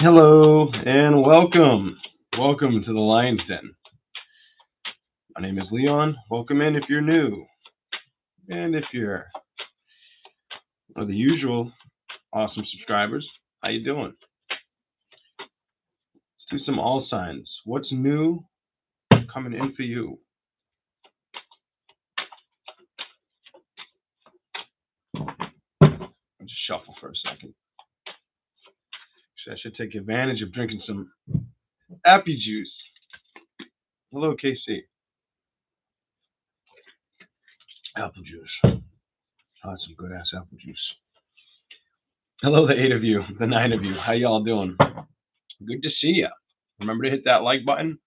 Hello and welcome. Welcome to the Lion's Den. My name is Leon. Welcome in if you're new. And if you're one of the usual awesome subscribers, how you doing? Let's do some all signs. What's new coming in for you? I'll just shuffle for a second. Actually, I should take advantage of drinking some apple juice. Hello, KC. Apple juice. Oh, that's some good ass apple juice. Hello, the 8 of you, the 9 of you. How y'all doing? Good to see you. Remember to hit that like button.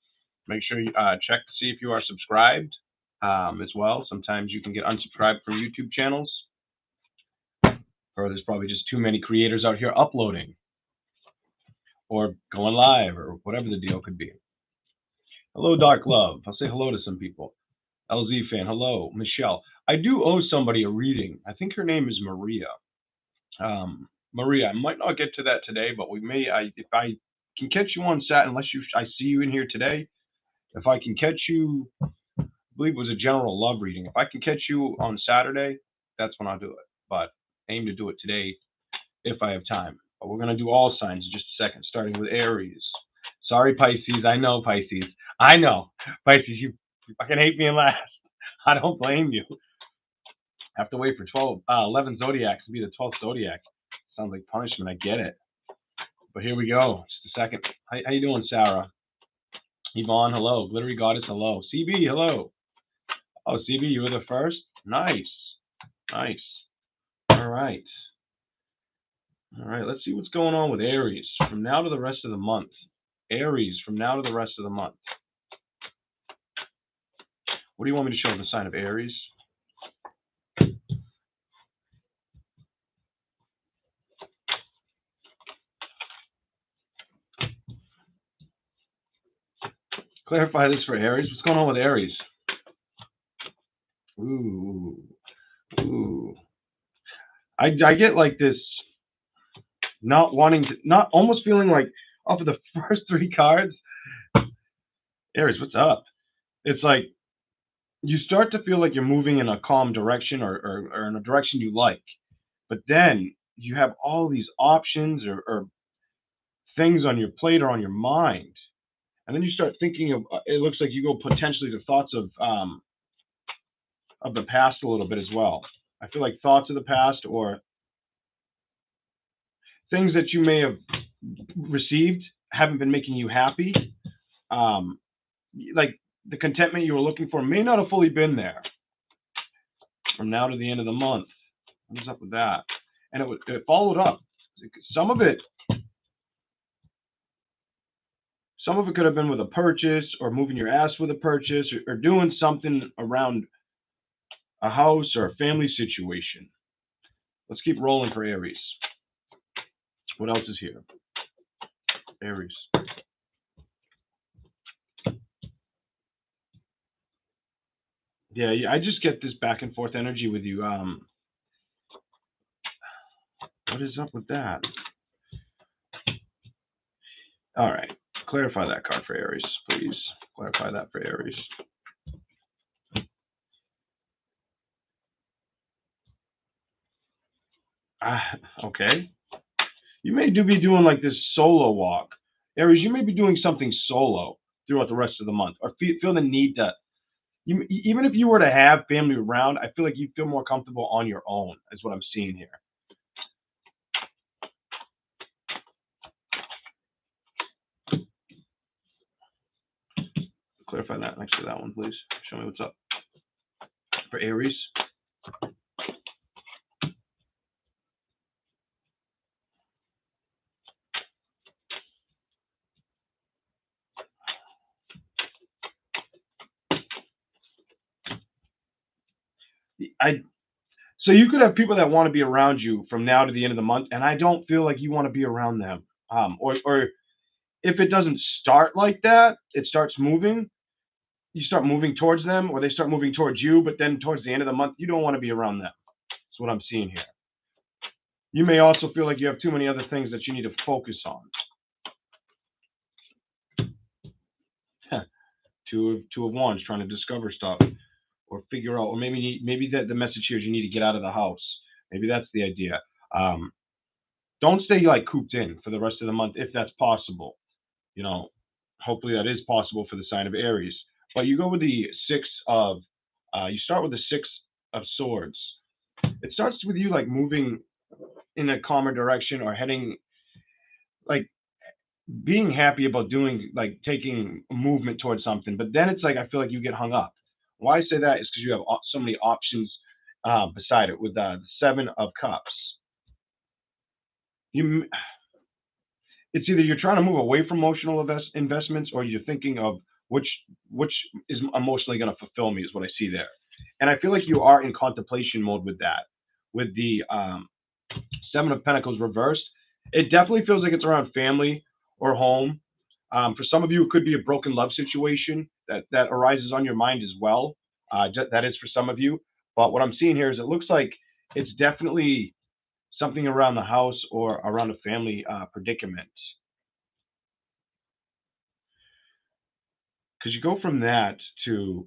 Make sure you check to see if you are subscribed as well. Sometimes you can get unsubscribed from YouTube channels, or there's probably just too many creators out here uploading or going live or whatever the deal could be. Hello, Dark Love. I'll say hello to some people. LZ fan, hello. Michelle. I do owe somebody a reading. I think her name is Maria. Maria, I might not get to that today, but we may. If I can catch you on Sat, unless I see you in here today, if I can catch you, I believe it was a general love reading. If I can catch you on Saturday, that's when I'll do it. But aim to do it today if I have time. But we're going to do all signs in just a second, starting with Aries. Sorry, Pisces. I know, Pisces. I know. Pisces, you fucking hate me last. I don't blame you. I have to wait for 11 zodiacs to be the 12th zodiac. Sounds like punishment. I get it. But here we go. Just a second. How you doing, Sarah? Yvonne, hello. Glittery Goddess, hello. CB, hello. Oh, CB, you were the first? Nice. Nice. All right. All right, let's see what's going on with Aries from now to the rest of the month. Aries from now to the rest of the month. What do you want me to show the sign of Aries? Clarify this for Aries. What's going on with Aries? Ooh. I get like this not wanting to, not almost feeling like off of the first 3 cards. Aries, what's up? It's like you start to feel like you're moving in a calm direction or in a direction you like. But then you have all these options or things on your plate or on your mind. And then you start thinking of, it looks like you go potentially to thoughts of the past a little bit as well. I feel like thoughts of the past or things that you may have received haven't been making you happy. Like the contentment you were looking for may not have fully been there. From now to the end of the month. What's up with that? And it followed up. Some of it could have been with a purchase or moving your ass with a purchase or doing something around a house or a family situation. Let's keep rolling for Aries. What else is here? Aries. Yeah, I just get this back and forth energy with you. What is up with that? All right. Clarify that card for Aries, please. Clarify that for Aries. Okay. You may be doing like this solo walk. Aries, you may be doing something solo throughout the rest of the month or feel the need to, even if you were to have family around, I feel like you feel more comfortable on your own is what I'm seeing here. Clarify that next to that one, please. Show me what's up. For Aries. So you could have people that want to be around you from now to the end of the month, and I don't feel like you want to be around them. Or if it doesn't start like that, it starts moving. You start moving towards them, or they start moving towards you, but then towards the end of the month, you don't want to be around them. That's what I'm seeing here. You may also feel like you have too many other things that you need to focus on. Two of Wands, trying to discover stuff or figure out, or maybe that the message here is you need to get out of the house. Maybe that's the idea. Don't stay like cooped in for the rest of the month if that's possible. You know, hopefully that is possible for the sign of Aries. But you go with the you start with the Six of Swords. It starts with you like moving in a calmer direction or heading, like being happy about doing, like taking a movement towards something. But then it's like, I feel like you get hung up. Why I say that is because you have so many options beside it with the Seven of Cups. It's either you're trying to move away from emotional investments, or you're thinking of which is emotionally going to fulfill me, is what I see there. And I feel like you are in contemplation mode with that. With the Seven of Pentacles reversed, it definitely feels like it's around family or home. For some of you, it could be a broken love situation that arises on your mind as well. That is for some of you. But what I'm seeing here is it looks like it's definitely something around the house or around a family predicament. Because you go from that to,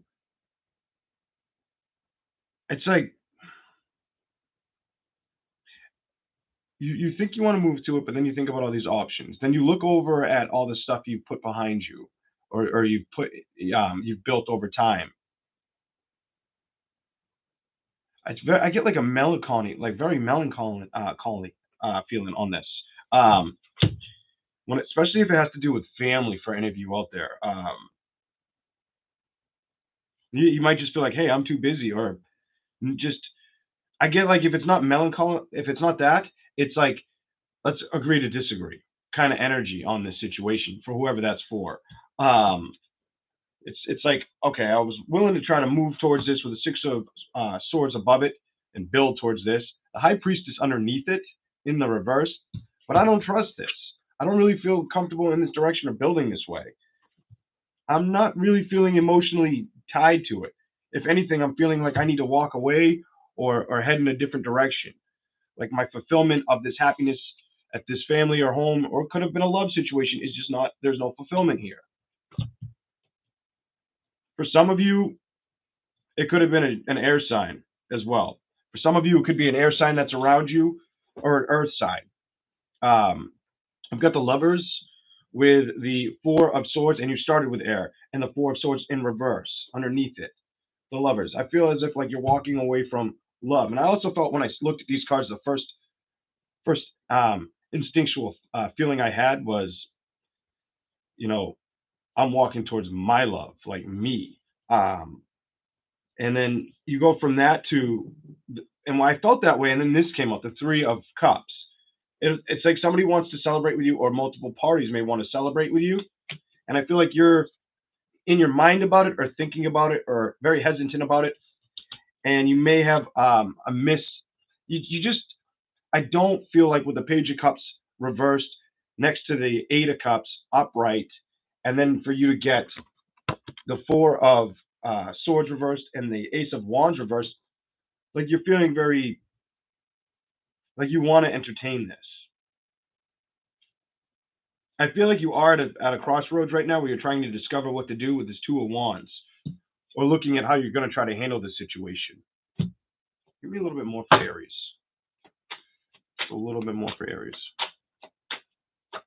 it's like, you think you want to move to it, but then you think about all these options. Then you look over at all the stuff you put behind you, or you've built over time. I get like a melancholy, like very melancholy feeling on this. Especially if it has to do with family for any of you out there. You might just feel like, hey, I'm too busy, or just, I get like, if it's not melancholy, if it's not that, it's like, let's agree to disagree kind of energy on this situation for whoever that's for. It's like, okay, I was willing to try to move towards this with the Six of Swords above it and build towards this. The High Priestess underneath it in the reverse, but I don't trust this. I don't really feel comfortable in this direction of building this way. I'm not really feeling emotionally tied to it. If anything, I'm feeling like I need to walk away or head in a different direction. Like my fulfillment of this happiness at this family or home, or it could have been a love situation, is just not, there's no fulfillment here. For some of you, it could have been an air sign as well. For some of you, it could be an air sign that's around you, or an earth sign. I've got the Lovers with the Four of Swords, and you started with air, and the Four of Swords in reverse underneath it. The Lovers. I feel as if like you're walking away from love. And I also felt when I looked at these cards, the first instinctual feeling I had was, I'm walking towards my love, like me. And then you go from that to, and when I felt that way, and then this came out, the Three of Cups. It's like somebody wants to celebrate with you, or multiple parties may want to celebrate with you. And I feel like you're in your mind about it, or thinking about it, or very hesitant about it. And you may have I don't feel like with the Page of Cups reversed next to the Eight of Cups upright, and then for you to get the Four of Swords reversed and the Ace of Wands reversed, like you're feeling very, like you want to entertain this. I feel like you are at a crossroads right now where you're trying to discover what to do with this Two of Wands, or looking at how you're going to try to handle this situation. Give me a little bit more for Aries. A little bit more for Aries.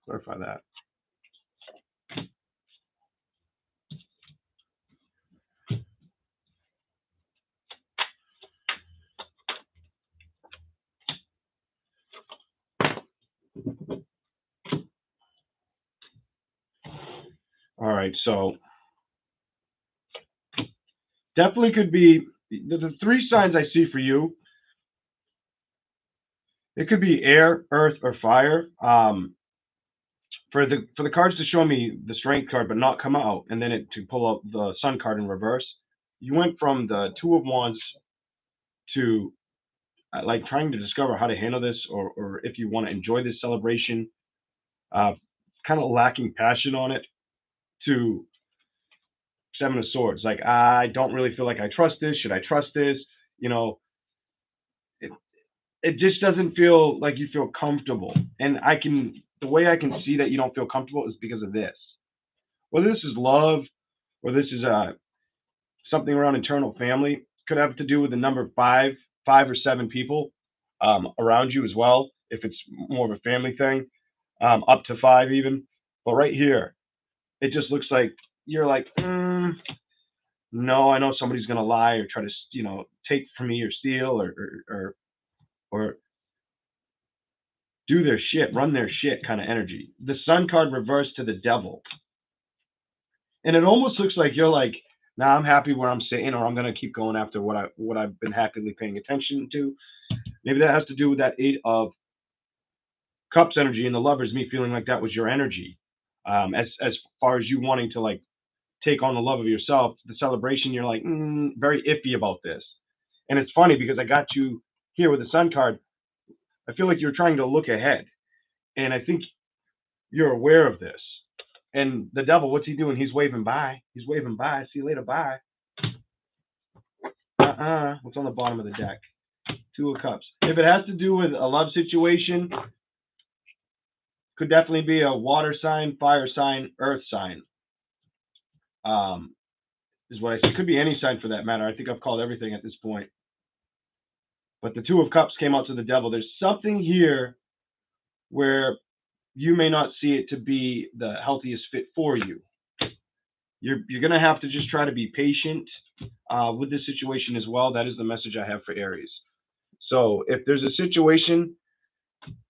Clarify that. All right, so definitely could be the three signs I see for you. It could be air, earth, or fire. For the cards to show me the Strength card but not come out, and then to pull out the Sun card in reverse, you went from the Two of Wands to like trying to discover how to handle this, or if you want to enjoy this celebration, kind of lacking passion on it, to Seven of Swords. Like, I don't really feel like I trust this. Should I trust this? It just doesn't feel like you feel comfortable. And the way I can see that you don't feel comfortable is because of this. Whether this is love, or this is something around internal family. Could have to do with the number five or seven people around you as well, if it's more of a family thing, up to five even. But right here, it just looks like you're like, no, I know somebody's gonna lie or try to, take from me or steal or do their shit, run their shit kind of energy. The Sun card reversed to the Devil, and it almost looks like you're like, nah, I'm happy where I'm sitting, or I'm gonna keep going after what I've been happily paying attention to. Maybe that has to do with that Eight of Cups energy and the Lovers, me feeling like that was your energy. As far as you wanting to like take on the love of yourself, the celebration, you're like, very iffy about this. And it's funny because I got you here with the Sun card. I feel like you're trying to look ahead, and I think you're aware of this. And the Devil, what's he doing? He's waving bye. He's waving bye. See you later, bye. What's on the bottom of the deck? Two of Cups. If it has to do with a love situation, could definitely be a water sign, fire sign, earth sign. Is what I see. Could be any sign for that matter. I think I've called everything at this point. But the Two of Cups came out to the Devil. There's something here where you may not see it to be the healthiest fit for you. You're going to have to just try to be patient with this situation as well. That is the message I have for Aries. So if there's a situation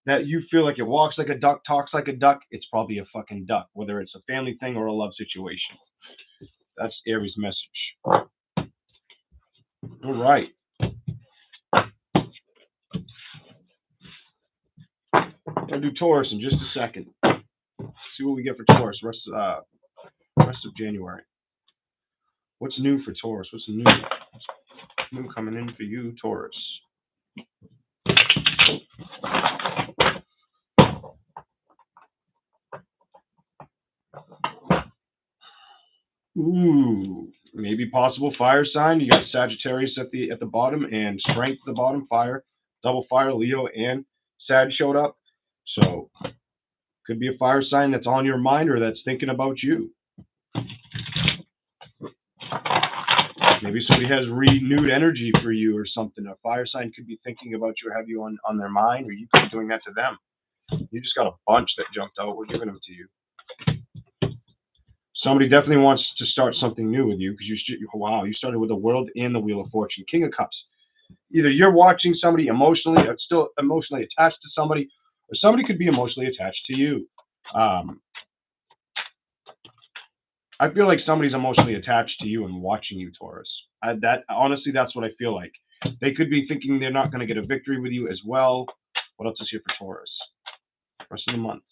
that you feel like it walks like a duck, talks like a duck, it's probably a fucking duck, whether it's a family thing or a love situation. That's Aries' message. All right. I'm going to do Taurus in just a second. See what we get for Taurus rest of January. What's new for Taurus? What's new coming in for you, Taurus? Ooh, maybe possible fire sign. You got Sagittarius at the bottom and Strength at the bottom. Fire, double fire. Leo and Sag showed up. So could be a fire sign that's on your mind or that's thinking about you. Maybe somebody has renewed energy for you or something. A fire sign could be thinking about you or have you on their mind, or you could be doing that to them. You just got a bunch that jumped out. We're giving them to you. Somebody definitely wants to start something new with you because you started with the World and the Wheel of Fortune. King of Cups. Either you're watching somebody emotionally, or still emotionally attached to somebody, or somebody could be emotionally attached to you. I feel like somebody's emotionally attached to you and watching you, Taurus. Honestly, that's what I feel like. They could be thinking they're not going to get a victory with you as well. What else is here for Taurus? Rest of the month.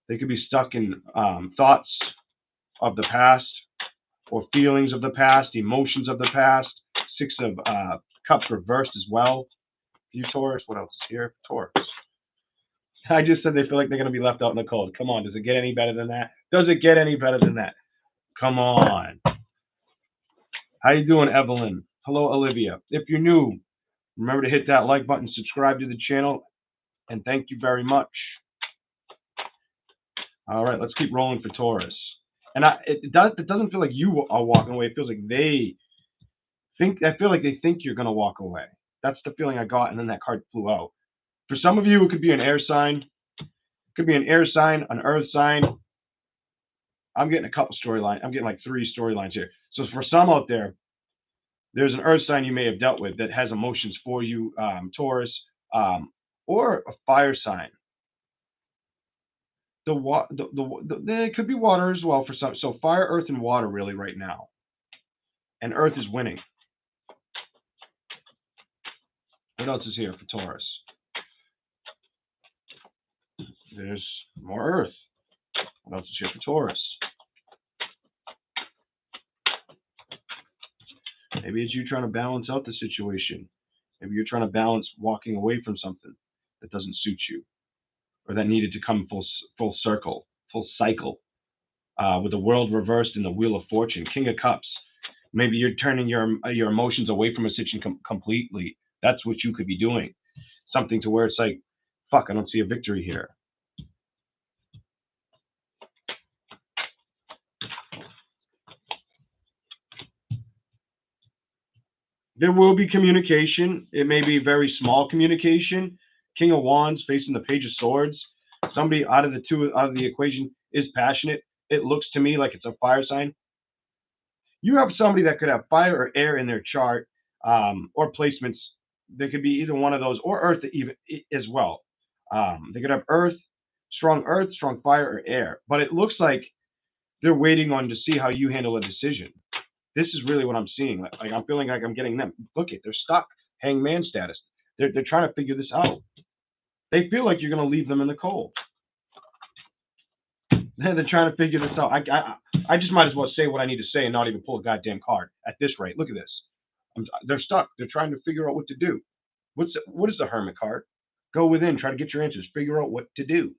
They could be stuck in thoughts of the past or feelings of the past, emotions of the past. Six of Cups reversed as well. You, Taurus. What else is here for Taurus? I just said they feel like they're going to be left out in the cold. Come on. Does it get any better than that? Does it get any better than that? Come on. How you doing, Evelyn? Hello, Olivia. If you're new, remember to hit that like button, subscribe to the channel, and thank you very much. All right, let's keep rolling for Taurus. And it doesn't feel like you are walking away. It feels like they think you're going to walk away. That's the feeling I got, and then that card flew out. For some of you, it could be an air sign. It could be an air sign, an earth sign. I'm getting a couple storylines. I'm getting like 3 storylines here. So for some out there, there's an earth sign you may have dealt with that has emotions for you, Taurus, or a fire sign. It could be water as well for some. So fire, earth, and water really right now. And earth is winning. What else is here for Taurus? There's more earth. What else is here for Taurus? Maybe it's you trying to balance out the situation. Maybe you're trying to balance walking away from something that doesn't suit you, or that needed to come full circle, full cycle. With the World reversed and the Wheel of Fortune, King of Cups. Maybe you're turning your emotions away from a situation completely. That's what you could be doing. Something to where it's like, fuck, I don't see a victory here. There will be communication. It may be very small communication. King of Wands facing the Page of Swords. Somebody out of the equation is passionate. It looks to me like it's a fire sign. You have somebody that could have fire or air in their chart, or placements. They could be either one of those, or earth even as well. They could have earth, strong fire, or air. But it looks like they're waiting on to see how you handle a decision. This is really what I'm seeing. Like I'm feeling like I'm getting them. Look it, they're stuck. Hangman status. They're trying to figure this out. They feel like you're going to leave them in the cold. They're trying to figure this out. I just might as well say what I need to say and not even pull a goddamn card at this rate. Look at this. They're stuck. They're trying to figure out what to do. What is the Hermit card? Go within. Try to get your answers. Figure out what to do.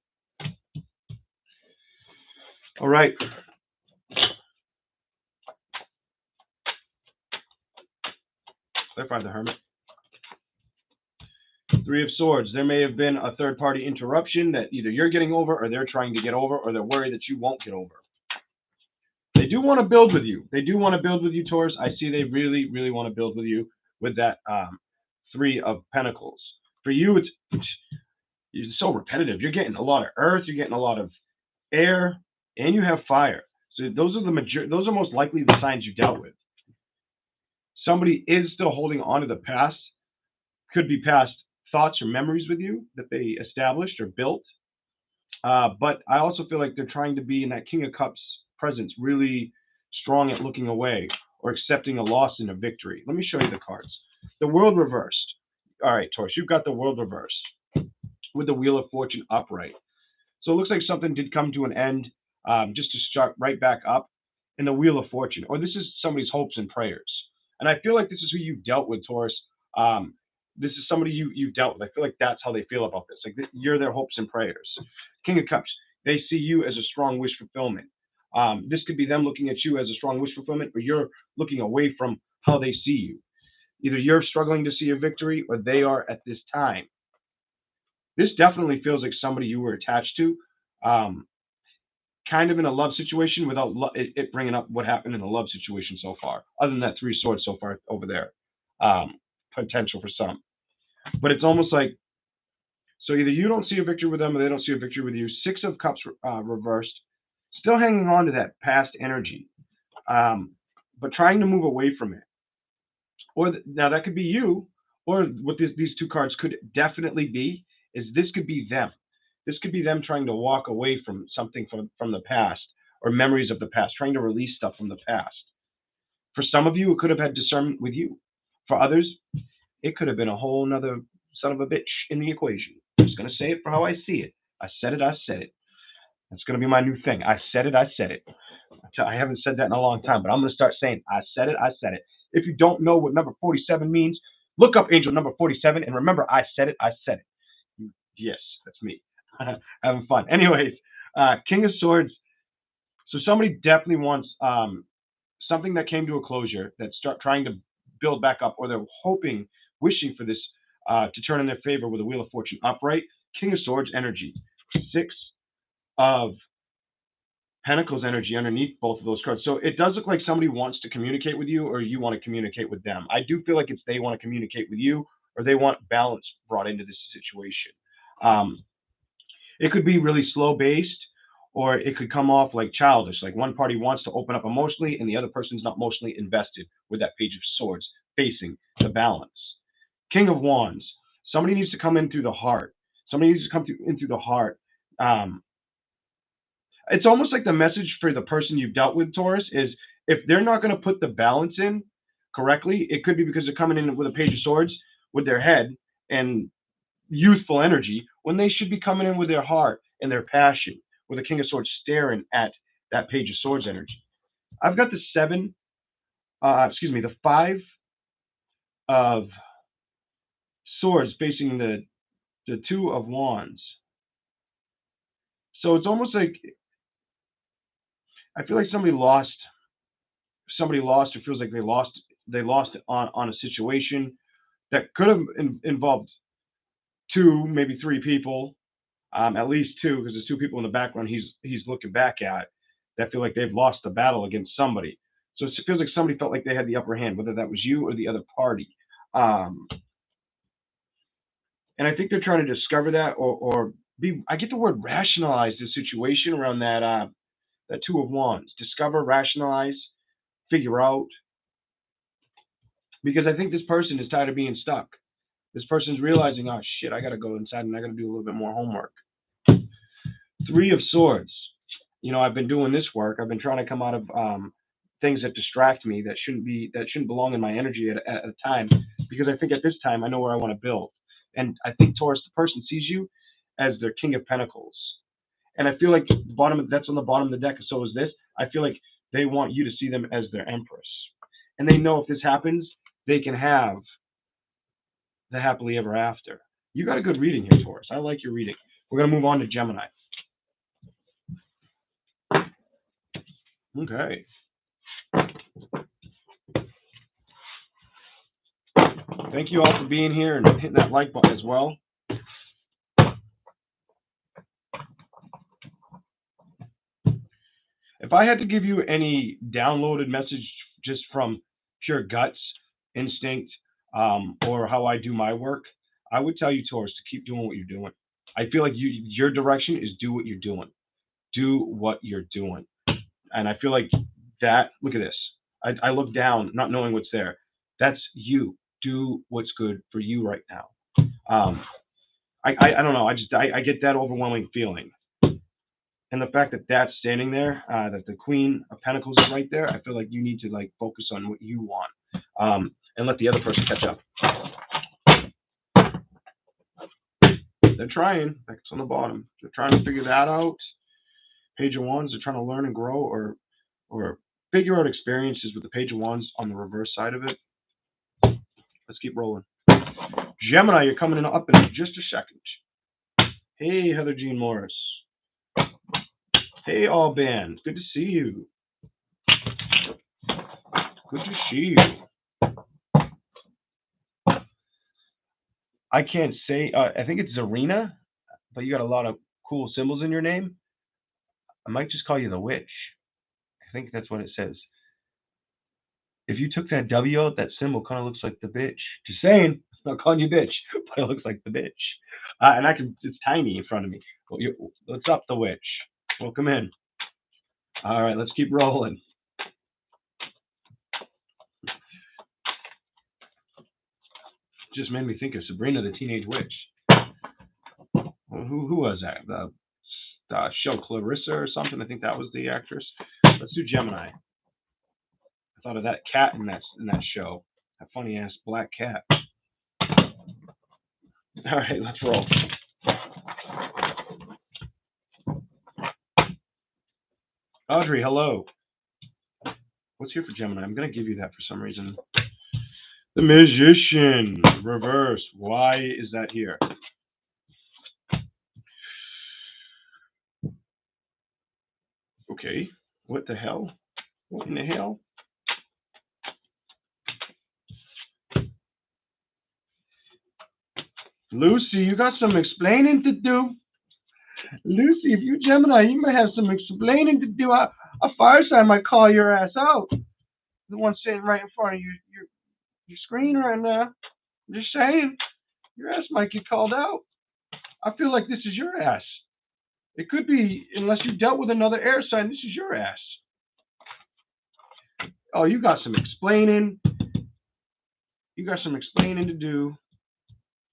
All right. Clarify the Hermit. Three of Swords. There may have been a third-party interruption that either you're getting over or they're trying to get over, or they're worried that you won't get over. They do want to build with you. They do want to build with you, Taurus. I see they really, really want to build with you with that Three of Pentacles. For you, it's so repetitive. You're getting a lot of earth. You're getting a lot of air, and you have fire. So those are most likely the signs you dealt with. Somebody is still holding on to the past. Could be past thoughts or memories with you that they established or built. But I also feel like they're trying to be in that King of Cups presence, really strong at looking away or accepting a loss and a victory. Let me show you the cards. The World reversed. All right, Taurus, you've got the World reversed with the Wheel of Fortune upright. So it looks like something did come to an end, just to start right back up in the Wheel of Fortune. Or this is somebody's hopes and prayers. And I feel like this is who you dealt with, Taurus. This is somebody you've dealt with. I feel like that's how they feel about this. Like you're their hopes and prayers. King of Cups, they see you as a strong wish fulfillment. This could be them looking at you as a strong wish fulfillment, or you're looking away from how they see you. Either you're struggling to see a victory, or they are at this time. This definitely feels like somebody you were attached to, kind of in a love situation without it bringing up what happened in the love situation so far, other than that Three of Swords so far over there. Potential for some. But it's almost like, so either you don't see a victory with them or they don't see a victory with you. Six of Cups reversed, still hanging on to that past energy, but trying to move away from it. Or now that could be you, or what these two cards could definitely be is this could be them. This could be them trying to walk away from something from the past, or memories of the past, trying to release stuff from the past. For some of you, it could have had discernment with you. For others, it could have been a whole nother son of a bitch in the equation. I'm just going to say it for how I see it. I said it, I said it. That's going to be my new thing. I said it, I said it. I haven't said that in a long time, but I'm going to start saying, I said it, I said it. If you don't know what number 47 means, look up angel number 47 and remember, I said it, I said it. Yes, that's me. Having fun. Anyways, King of Swords. So somebody definitely wants something that came to a closure, that start trying to build back up, or they're hoping, wishing for this to turn in their favor with the Wheel of Fortune upright. King of Swords energy. Six of Pentacles energy underneath both of those cards. So it does look like somebody wants to communicate with you, or you want to communicate with them. I do feel like it's they want to communicate with you, or they want balance brought into this situation. It could be really slow based, or it could come off like childish. Like one party wants to open up emotionally and the other person's not emotionally invested with that Page of Swords facing the balance. King of Wands. Somebody needs to come in through the heart. Somebody needs to come in through the heart. It's almost like the message for the person you've dealt with, Taurus, is if they're not going to put the balance in correctly, it could be because they're coming in with a Page of Swords with their head and youthful energy, when they should be coming in with their heart and their passion, with a King of Swords staring at that Page of Swords energy. I've got the Five of Swords facing the Two of Wands. So it's almost like, I feel like somebody lost, or feels like they lost on a situation that could have involved two, maybe three people, at least two, because there's two people in the background he's looking back at that feel like they've lost the battle against somebody. So it feels like somebody felt like they had the upper hand, whether that was you or the other party. And I think they're trying to discover that or be, I get the word rationalize the situation around that Two of Wands. Discover, rationalize, figure out. Because I think this person is tired of being stuck. This person's realizing, oh shit, I got to go inside and I got to do a little bit more homework. Three of Swords. You know, I've been doing this work. I've been trying to come out of things that distract me, that shouldn't belong in my energy at a time. Because I think at this time, I know where I want to build. And I think, Taurus, the person sees you as their King of Pentacles. And I feel like that's on the bottom of the deck, so is this. I feel like they want you to see them as their Empress. And they know if this happens, they can have the happily ever after. You got a good reading here, Taurus. I like your reading. We're going to move on to Gemini. Okay. Thank you all for being here and hitting that like button as well. If I had to give you any downloaded message just from pure guts, instinct, or how I do my work, I would tell you, Taurus, to keep doing what you're doing. I feel like your direction is do what you're doing. Do what you're doing. And I feel like that, look at this. I look down, not knowing what's there. That's you. Do what's good for you right now. I don't know. I get that overwhelming feeling. And the fact that that's standing there, that the Queen of Pentacles is right there, I feel like you need to like focus on what you want, and let the other person catch up. They're trying. That's on the bottom. They're trying to figure that out. Page of Wands. They're trying to learn and grow, or figure out experiences with the Page of Wands on the reverse side of it. Let's keep rolling. Gemini, you're coming in up in just a second. Hey, Heather Jean Morris. Hey, all band. Good to see you. Good to see you. I can't say, I think it's Zarina, but you got a lot of cool symbols in your name. I might just call you the Witch. I think that's what it says. If you took that W out, that symbol kind of looks like the bitch. Just saying. I'm not calling you bitch, but it looks like the bitch. And it's tiny in front of me. What's up, the Witch? Welcome in. All right, let's keep rolling. Just made me think of Sabrina the Teenage Witch. Who was that? The show Clarissa or something? I think that was the actress. Let's do Gemini. I thought of that cat in that show. That funny ass black cat. All right, let's roll. Audrey, hello. What's here for Gemini? I'm going to give you that for some reason. The Magician, reverse. Why is that here? Okay. What the hell? What in the hell? Lucy, you got some explaining to do. Lucy, if you Gemini, you might have some explaining to do. A fire sign might call your ass out. The one sitting right in front of you, your screen right now. I'm just saying, your ass might get called out. I feel like this is your ass. It could be, unless you dealt with another air sign, this is your ass. Oh, you got some explaining. You got some explaining to do.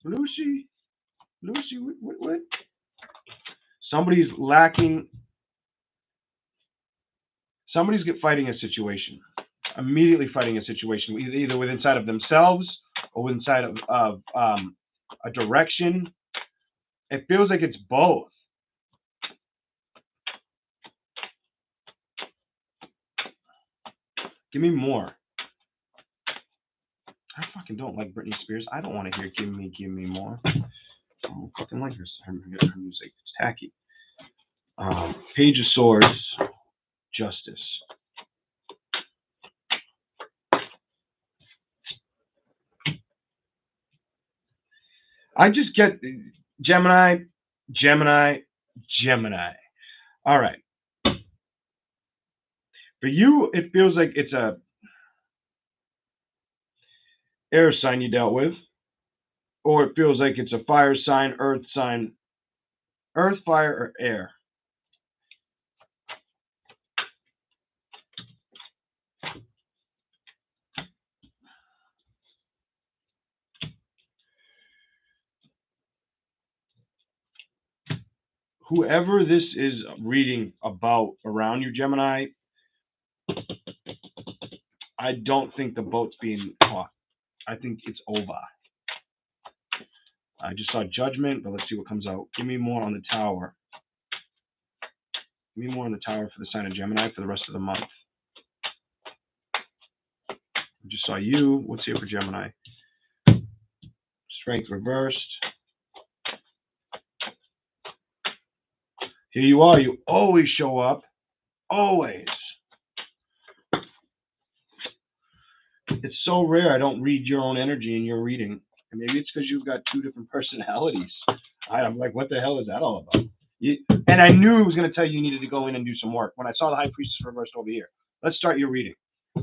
Lucy, what? Somebody's lacking. Somebody's fighting a situation. Immediately fighting a situation, either with inside of themselves or with inside of a direction. It feels like it's both. Give me more. I fucking don't like Britney Spears. I don't want to hear give me more. I don't fucking like her music. It's tacky. Page of Swords, Justice. I just get Gemini. All right. For you, it feels like it's a air sign you dealt with, or it feels like it's a fire sign, earth sign, earth, fire, or air. Whoever this is reading about around you, Gemini, I don't think the boat's being caught. I think it's over. I just saw Judgment, but let's see what comes out. Give me more on the Tower. Give me more on the Tower for the sign of Gemini for the rest of the month. I just saw you. What's here for Gemini? Strength reversed. Here you are. You always show up. Always. It's so rare I don't read your own energy in your reading. And maybe it's because you've got two different personalities. I'm like, what the hell is that all about? And I knew it was going to tell you needed to go in and do some work when I saw the High Priestess reversed over here. Let's start your reading.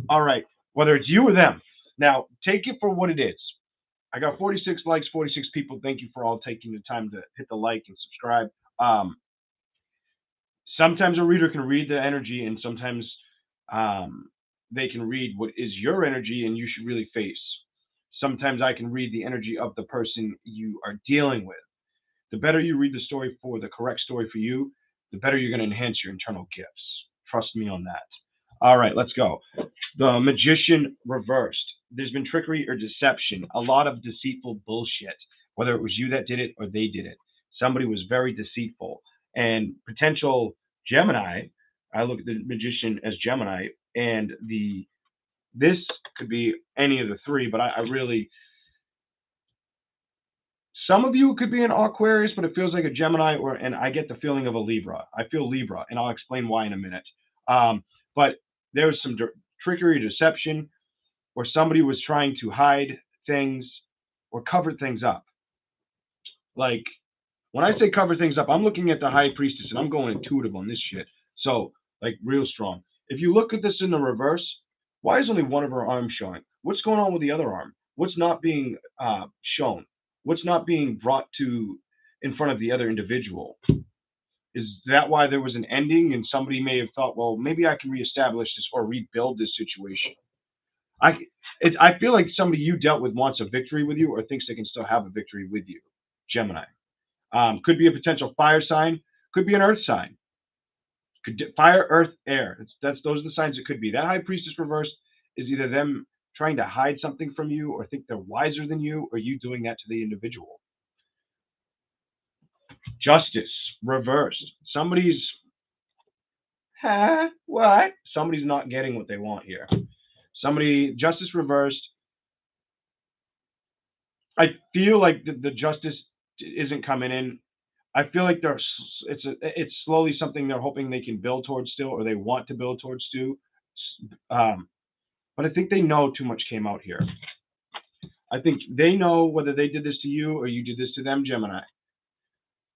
All right. Whether it's you or them. Now, take it for what it is. I got 46 likes, 46 people. Thank you for all taking the time to hit the like and subscribe. Sometimes a reader can read the energy, and sometimes they can read what is your energy and you should really face. Sometimes I can read the energy of the person you are dealing with. The better you read the story for the correct story for you, the better you're going to enhance your internal gifts. Trust me on that. All right, let's go. The Magician reversed. There's been trickery or deception, a lot of deceitful bullshit, whether it was you that did it or they did it. Somebody was very deceitful. And potential Gemini, I look at the Magician as Gemini, and this could be any of the three, but I really, some of you could be an Aquarius, but it feels like a Gemini, and I get the feeling of a Libra. I feel Libra, and I'll explain why in a minute. But there's some trickery, deception, or somebody was trying to hide things or cover things up. Like, when I say cover things up, I'm looking at the High Priestess, and I'm going intuitive on this shit. So, like, real strong. If you look at this in the reverse, why is only one of her arms showing? What's going on with the other arm? What's not being shown? What's not being brought to in front of the other individual? Is that why there was an ending and somebody may have thought, well, maybe I can reestablish this or rebuild this situation? I feel like somebody you dealt with wants a victory with you or thinks they can still have a victory with you, Gemini. Could be a potential fire sign. Could be an earth sign. Fire, earth, air. Those are the signs it could be. That High Priestess reversed is either them trying to hide something from you or think they're wiser than you, or you doing that to the individual. Justice reversed. Somebody's what? Somebody's not getting what they want here. Justice reversed. I feel like the justice isn't coming in. I feel like it's slowly something they're hoping they can build towards still, or they want to build towards still. But I think they know too much came out here. I think they know whether they did this to you or you did this to them, Gemini.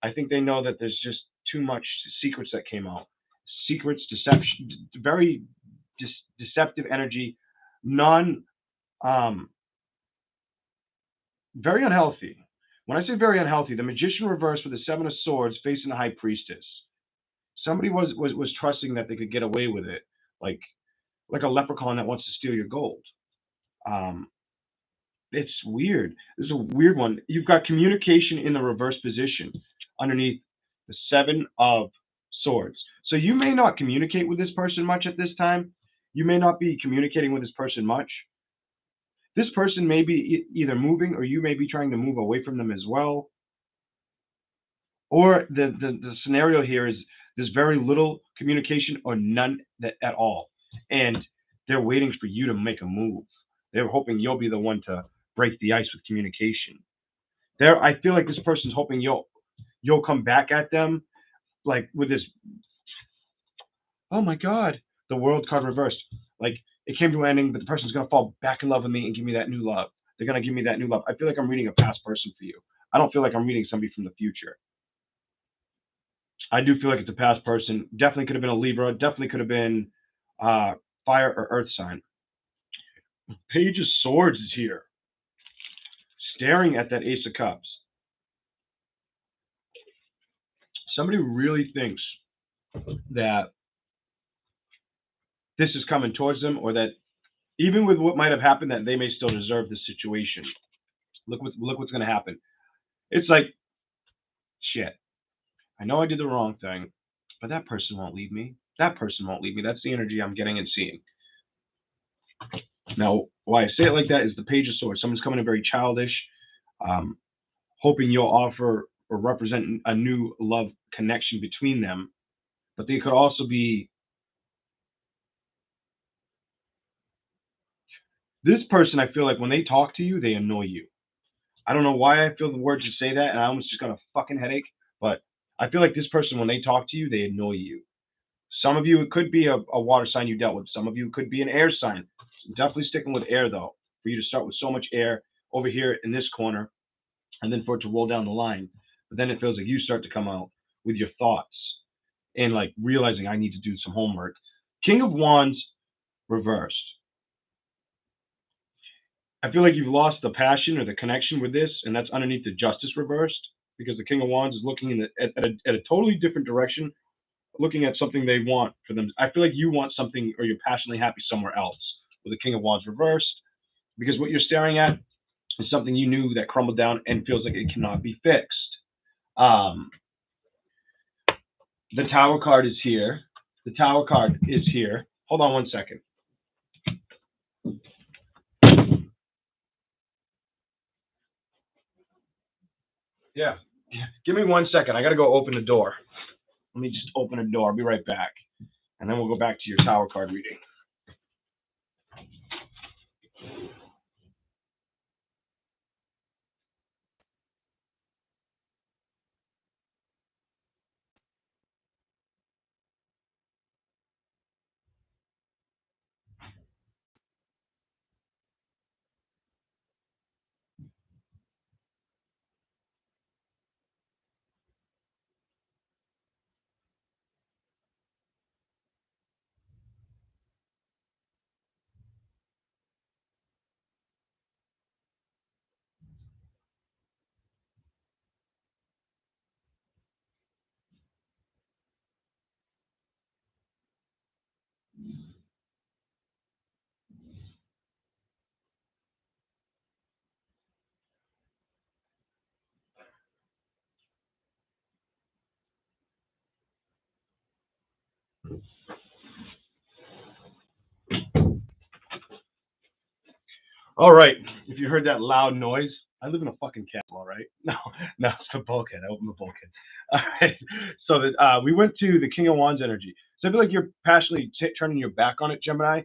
I think they know that there's just too much secrets that came out. Secrets, deception, very deceptive energy, very unhealthy. When I say very unhealthy, the Magician reversed with the Seven of Swords facing the High Priestess. Somebody was trusting that they could get away with it, like a leprechaun that wants to steal your gold. It's weird. This is a weird one. You've got communication in the reverse position underneath the Seven of Swords. So you may not communicate with this person much at this time. You may not be communicating with this person much. This person may be either moving or you may be trying to move away from them as well. Or the scenario here is there's very little communication or none at all. And they're waiting for you to make a move. They're hoping you'll be the one to break the ice with communication. I feel like this person's hoping you'll come back at them like with this, oh my God, the World card reversed. Like it came to an ending, but the person's going to fall back in love with me and give me that new love. They're going to give me that new love. I feel like I'm reading a past person for you. I don't feel like I'm reading somebody from the future. I do feel like it's a past person. Definitely could have been a Libra. Definitely could have been fire or earth sign. Page of Swords is here, staring at that Ace of Cups. Somebody really thinks that this is coming towards them, or that even with what might have happened, that they may still deserve this situation. Look what's going to happen. It's like, shit. I know I did the wrong thing, but that person won't leave me. That person won't leave me. That's the energy I'm getting and seeing. Now, why I say it like that is the Page of Swords. Someone's coming in very childish, hoping you'll offer or represent a new love connection between them. But they could also be, this person, I feel like when they talk to you, they annoy you. I don't know why I feel the word to say that, and I almost just got a fucking headache, but I feel like this person, when they talk to you, they annoy you. Some of you, it could be a water sign you dealt with. Some of you, it could be an air sign. Definitely sticking with air, though, for you to start with so much air over here in this corner, and then for it to roll down the line. But then it feels like you start to come out with your thoughts and like realizing I need to do some homework. King of Wands reversed. I feel like you've lost the passion or the connection with this, and that's underneath the Justice reversed, because the King of Wands is looking at a totally different direction, looking at something they want for them. I feel like you want something, or you're passionately happy somewhere else with the King of Wands reversed, because what you're staring at is something you knew that crumbled down and feels like it cannot be fixed. The Tower card is here. The Tower card is here. Hold on one second. Yeah. Give me 1 second. I got to go open the door. Let me just open a door. I'll be right back. And then we'll go back to your Tower card reading. All right. If you heard that loud noise, I live in a fucking castle, all right? No, it's the bulkhead. I opened the bulkhead. All right. So that we went to the King of Wands energy. So I feel like you're passionately turning your back on it, Gemini,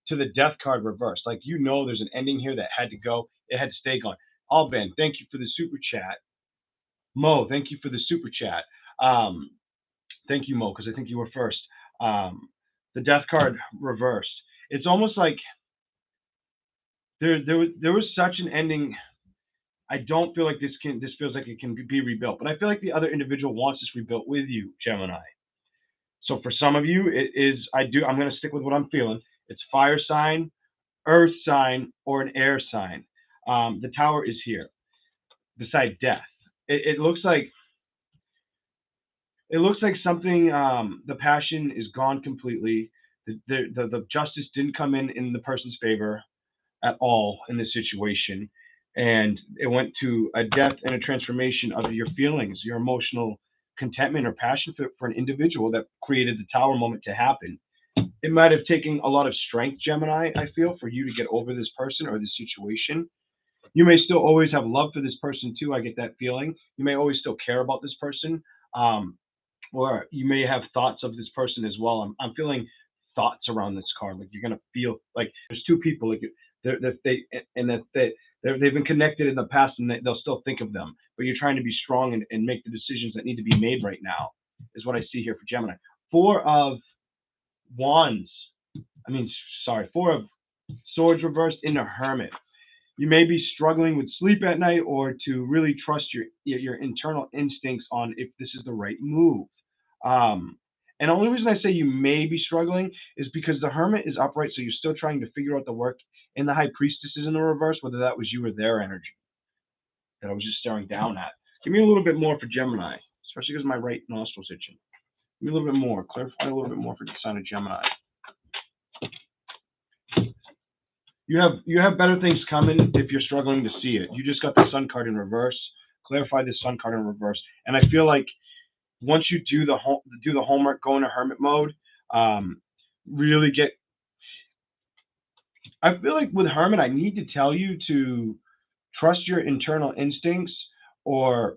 to the Death card reversed. Like, you know, there's an ending here that had to go. It had to stay gone. Alban, thank you for the super chat. Mo, thank you for the super chat. Thank you, Mo, because I think you were first. The Death card reversed. It's almost like there was such an ending. I don't feel like this feels like it can be rebuilt, but I feel like the other individual wants this rebuilt with you, Gemini. So for some of you, it is, I'm going to stick with what I'm feeling. It's fire sign, earth sign, or an air sign. The Tower is here beside death. It looks like something, the passion is gone completely. The justice didn't come in the person's favor at all in this situation, and it went to a death and a transformation of your feelings, your emotional contentment or passion for an individual that created the Tower moment to happen. It might have taken a lot of strength, Gemini, I feel, for you to get over this person or this situation. You may still always have love for this person too. I get that feeling. You may always still care about this person, or you may have thoughts of this person as well. I'm feeling thoughts around this card. Like, you're gonna feel like there's two people. Like, they've been connected in the past, and they'll still think of them. But you're trying to be strong and make the decisions that need to be made right now. Is what I see here for Gemini. Four of Swords reversed in a Hermit. You may be struggling with sleep at night, or to really trust your internal instincts on if this is the right move. And the only reason I say you may be struggling is because the Hermit is upright, so you're still trying to figure out the work, and the High Priestess is in the reverse, whether that was you or their energy that I was just staring down at. Give me a little bit more for Gemini, especially because my right nostril's itching. Give me a little bit more. Clarify a little bit more for the sign of Gemini. You have better things coming if you're struggling to see it. You just got the Sun card in reverse. Clarify the Sun card in reverse. And I feel like once you do the homework, go into hermit mode, really get. I feel like with hermit, I need to tell you to trust your internal instincts or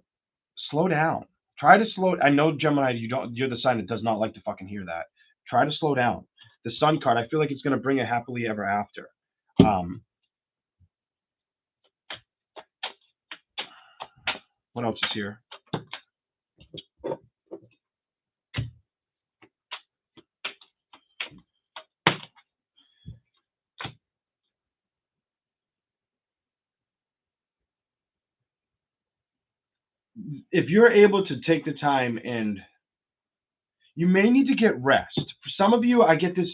slow down. Try to slow. I know Gemini, you're the sign that does not like to fucking hear that. Try to slow down. The Sun card, I feel like it's going to bring a happily ever after. What else is here? If you're able to take the time, and you may need to get rest. For some of you, I get this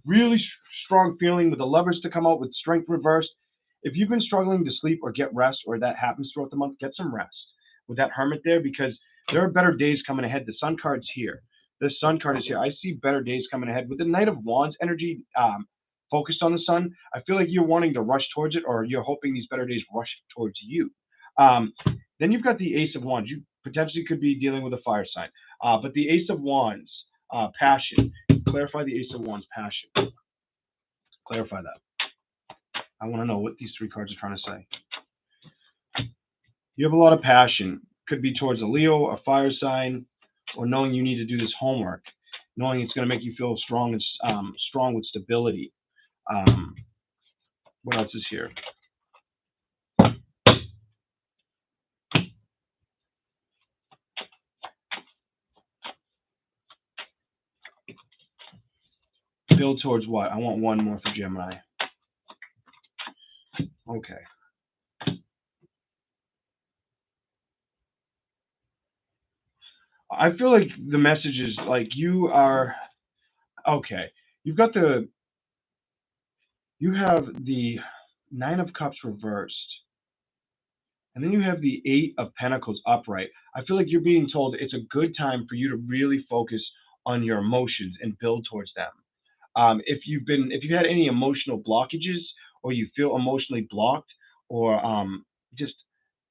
really strong feeling with the Lovers to come out with Strength reversed. If you've been struggling to sleep or get rest, or that happens throughout the month, get some rest with that Hermit there, because there are better days coming ahead. The Sun card's here. The Sun card is here. I see better days coming ahead. With the Knight of Wands energy focused on the Sun, I feel like you're wanting to rush towards it, or you're hoping these better days rush towards you. Then you've got the Ace of Wands. You potentially could be dealing with a fire sign. But the Ace of Wands, passion. Clarify the Ace of Wands, passion. Clarify that. I want to know what these three cards are trying to say. You have a lot of passion. Could be towards a Leo, a fire sign, or knowing you need to do this homework, knowing it's going to make you feel strong and strong with stability. What else is here? Build towards what? I want one more for Gemini. Okay. I feel like the message is like you are okay. You have the Nine of Cups reversed, and then you have the Eight of Pentacles upright. I feel like you're being told it's a good time for you to really focus on your emotions and build towards them. If you had any emotional blockages, or you feel emotionally blocked, or just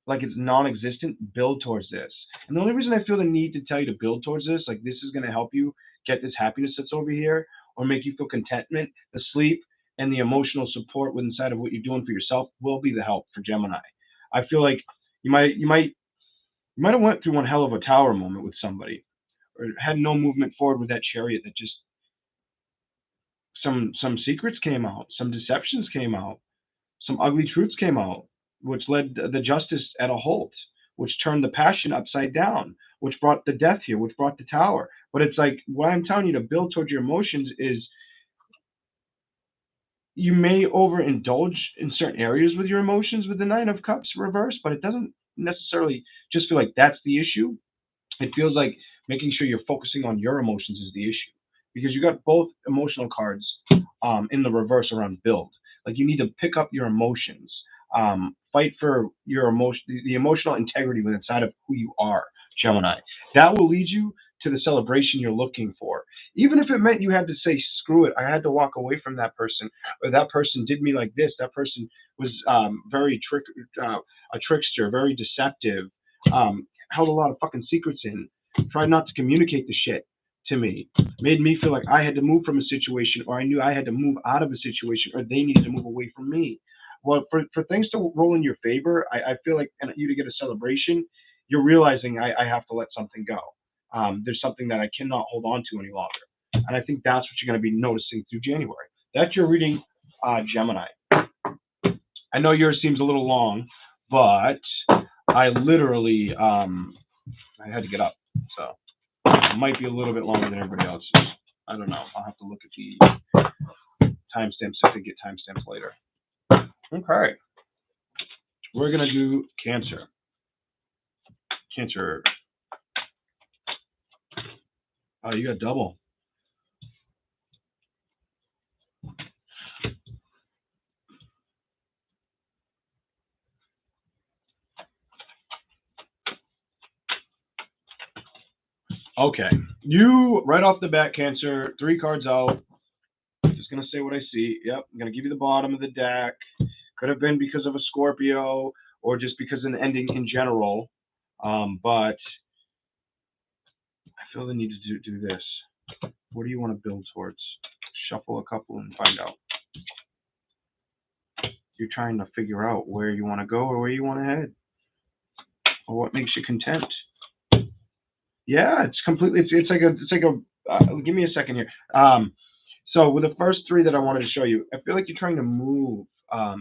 like it's non-existent, build towards this. And the only reason I feel the need to tell you to build towards this, like this is going to help you get this happiness that's over here, or make you feel contentment, the sleep, and the emotional support inside of what you're doing for yourself will be the help for Gemini. I feel like you might have went through one hell of a tower moment with somebody, or had no movement forward with that Chariot, that just some secrets came out, some deceptions came out, some ugly truths came out, which led the justice at a halt, which turned the passion upside down, which brought the death here, which brought the tower. But it's like, what I'm telling you to build towards your emotions is, you may overindulge in certain areas with your emotions with the Nine of Cups reversed, but it doesn't necessarily just feel like that's the issue. It feels like making sure you're focusing on your emotions is the issue, because you got both emotional cards in the reverse around build. Like you need to pick up your emotions, fight for your the emotional integrity within inside of who you are, Gemini. That will lead you to the celebration you're looking for. Even if it meant you had to say, screw it, I had to walk away from that person, or that person did me like this, that person was very a trickster, very deceptive, held a lot of fucking secrets in, tried not to communicate the shit to me, made me feel like I had to move from a situation, or I knew I had to move out of a situation, or they needed to move away from me. Well, for things to roll in your favor, I feel like, and you to get a celebration, you're realizing I have to let something go. There's something that I cannot hold on to any longer. And I think that's what you're going to be noticing through January. That's your reading, Gemini. I know yours seems a little long, but I literally, I had to get up. So it might be a little bit longer than everybody else's. I don't know. I'll have to look at the timestamps if they get timestamps later. Okay. We're going to do Cancer. Cancer. Oh, you got double. Okay. You, right off the bat, Cancer, 3 cards out. Just going to say what I see. Yep. I'm going to give you the bottom of the deck. Could have been because of a Scorpio or just because of an ending in general. But I feel the need to do this. What do you want to build towards? Shuffle a couple and find out. You're trying to figure out where you want to go or where you want to head, or what makes you content. Yeah, it's completely. It's like a. Give me a second here. So with the first 3 that I wanted to show you, I feel like you're trying to move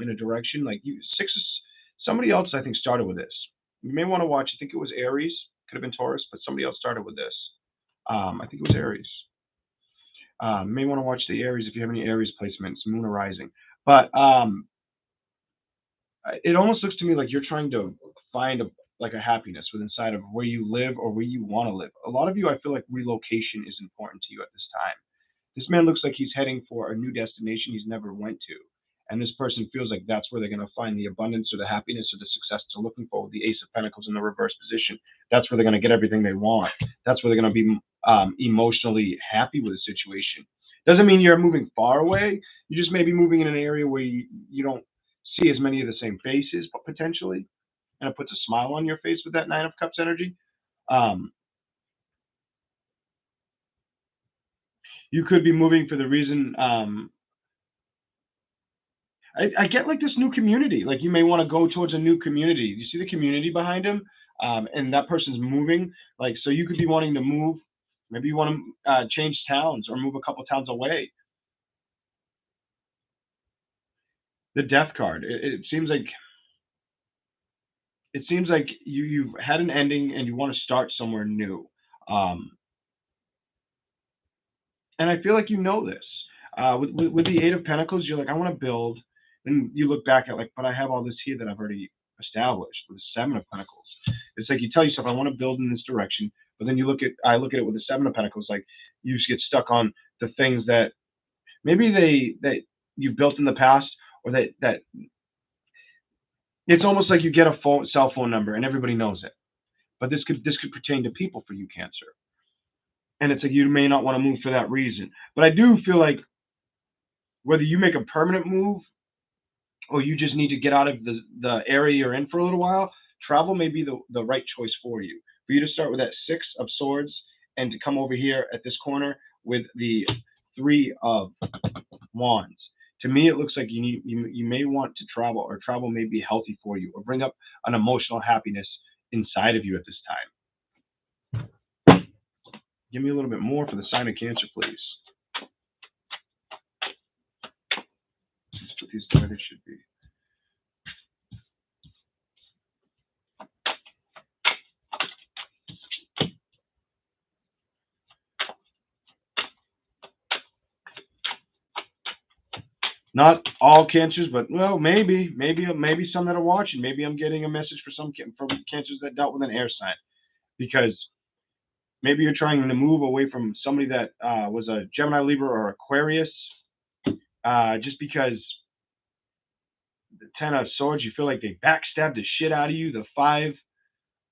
in a direction. Like you, 6 is somebody else. I think started with this. You may want to watch. I think it was Aries. Could have been Taurus, but somebody else started with this. I think it was Aries. You may want to watch the Aries if you have any Aries placements, Moon or Rising. But it almost looks to me like you're trying to find a happiness within inside of where you live or where you want to live. A lot of you, I feel like relocation is important to you at this time. This man looks like he's heading for a new destination he's never went to. And this person feels like that's where they're going to find the abundance or the happiness or the success they're looking for with the Ace of Pentacles in the reverse position. That's where they're going to get everything they want. That's where they're going to be emotionally happy with the situation. Doesn't mean you're moving far away. You just may be moving in an area where you don't see as many of the same faces, but potentially, and it puts a smile on your face with that 9 of Cups energy. You could be moving for the reason. I get like this new community. Like you may want to go towards a new community. You see the community behind him, and that person's moving. Like so, you could be wanting to move. Maybe you want to change towns or move a couple towns away. The Death card. It seems like you've had an ending and you want to start somewhere new. And I feel like you know this. With the 8 of Pentacles, you're like, I want to build. And you look back at like, but I have all this here that I've already established. With the 7 of Pentacles, it's like you tell yourself, I want to build in this direction. But then I look at it with the 7 of Pentacles, like you just get stuck on the things that maybe that you built in the past, or that it's almost like you get a cell phone number and everybody knows it. But this could pertain to people for you, Cancer. And it's like you may not want to move for that reason. But I do feel like whether you make a permanent move or you just need to get out of the area you're in for a little while, travel may be the right choice for you. For you to start with that 6 of Swords and to come over here at this corner with the 3 of Wands. To me, it looks like you may want to travel, or travel may be healthy for you, or bring up an emotional happiness inside of you at this time. Give me a little bit more for the sign of Cancer, please. Let's put these the way they should be. Not all Cancers, but well, maybe some that are watching. Maybe I'm getting a message from Cancers that dealt with an air sign, because maybe you're trying to move away from somebody that was a Gemini, Libra, or Aquarius, just because the 10 of Swords, you feel like they backstabbed the shit out of you. The 5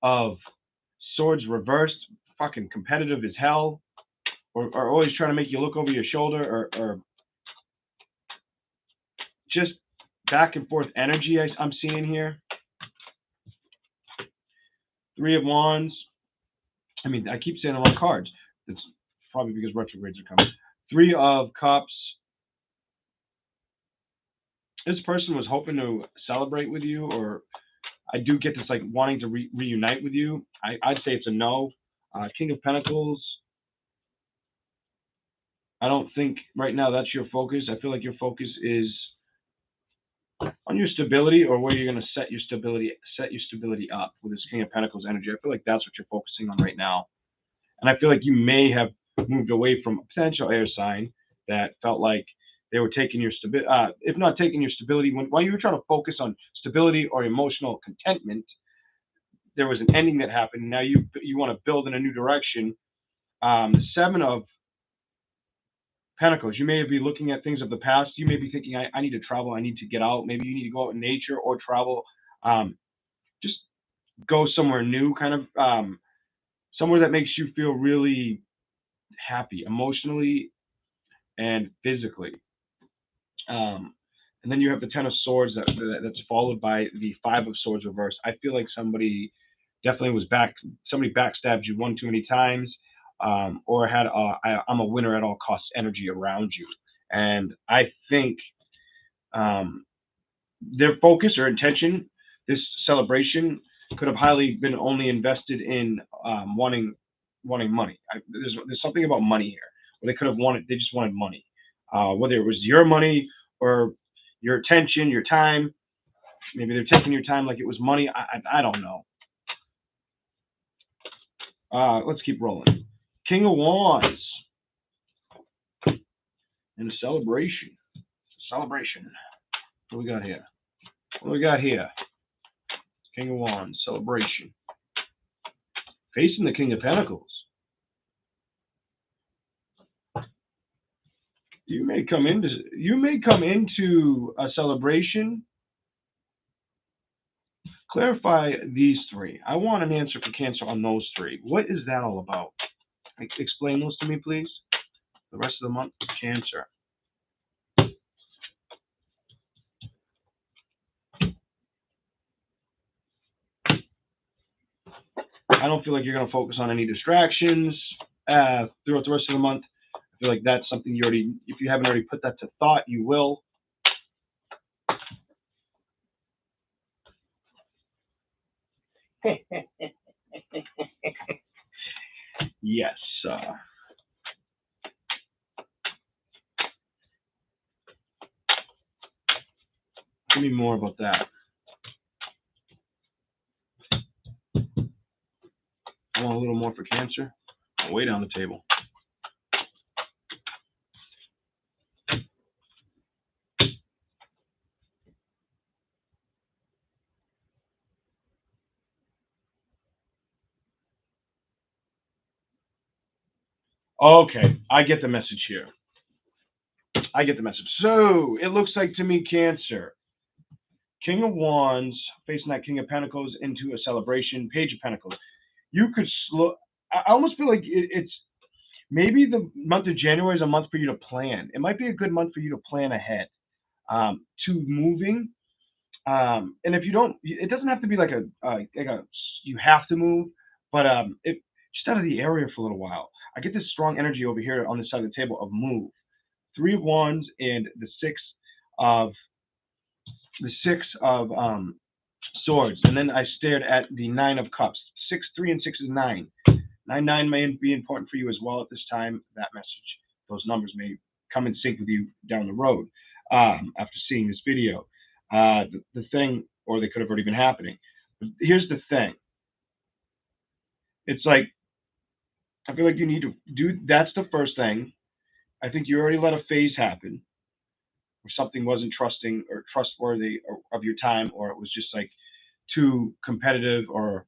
of Swords reversed, fucking competitive as hell, or always trying to make you look over your shoulder, or just back and forth energy I'm seeing here. 3 of Wands. I mean, I keep saying the wrong cards. It's probably because retrogrades are coming. 3 of Cups. This person was hoping to celebrate with you, or I do get this like wanting to reunite with you. I'd say it's a no. King of Pentacles. I don't think right now that's your focus. I feel like your focus is on your stability, or where you're going to set your stability up with this King of Pentacles energy. I feel like that's what you're focusing on right now. And I feel like you may have moved away from a potential air sign that felt like they were taking your stability, if not taking your stability, while you were trying to focus on stability or emotional contentment, there was an ending that happened. Now you want to build in a new direction, The Seven of Pentacles. You may be looking at things of the past. You may be thinking, I need to travel. I need to get out. Maybe you need to go out in nature or travel. Just go somewhere new, kind of somewhere that makes you feel really happy emotionally and physically. And then you have the Ten of Swords that's followed by the Five of Swords reversed. I feel like somebody definitely was somebody backstabbed you one too many times, or had I'm a winner at all costs energy around you. And I think their focus or intention, this celebration, could have highly been only invested in wanting money. There's something about money here where they just wanted money, whether it was your money or your attention, your time. Maybe they're taking your time like it was money. I don't know. Let's keep rolling. King of Wands and a celebration. Celebration. What do we got here? What do we got here? King of Wands, celebration. Facing the King of Pentacles. You may come into a celebration. Clarify these three. I want an answer for Cancer on those three. What is that all about? Explain those to me, please. The rest of the month, Cancer. I don't feel like you're going to focus on any distractions throughout the rest of the month. I feel like that's something if you haven't already put that to thought, you will. Yes. Give me more about that. I want a little more for Cancer. Way down the table. Okay, I get the message here. I get the message. So it looks like to me, Cancer, King of Wands facing that King of Pentacles into a celebration, Page of Pentacles. You could I almost feel like it's maybe the month of January is a month for you to plan. It might be a good month for you to plan ahead to moving. And if you don't, it doesn't have to be like you have to move, but just out of the area for a little while. I get this strong energy over here on this side of the table of move. Three of Wands and the Six of Swords, and then I stared at the Nine of Cups. 6, 3, and 6 is 9. 9 may be important for you as well at this time. That message, those numbers may come in sync with you down the road after seeing this video. The thing, or they could have already been happening. But here's the thing. It's like, I feel like you need to do, that's the first thing. I think you already let a phase happen where something wasn't trusting or trustworthy of your time, or it was just like too competitive, or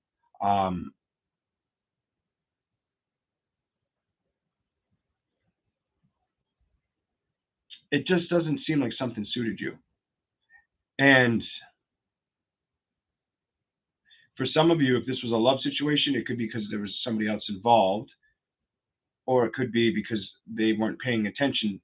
it just doesn't seem like something suited you. And for some of you, if this was a love situation, it could be because there was somebody else involved, or it could be because they weren't paying attention.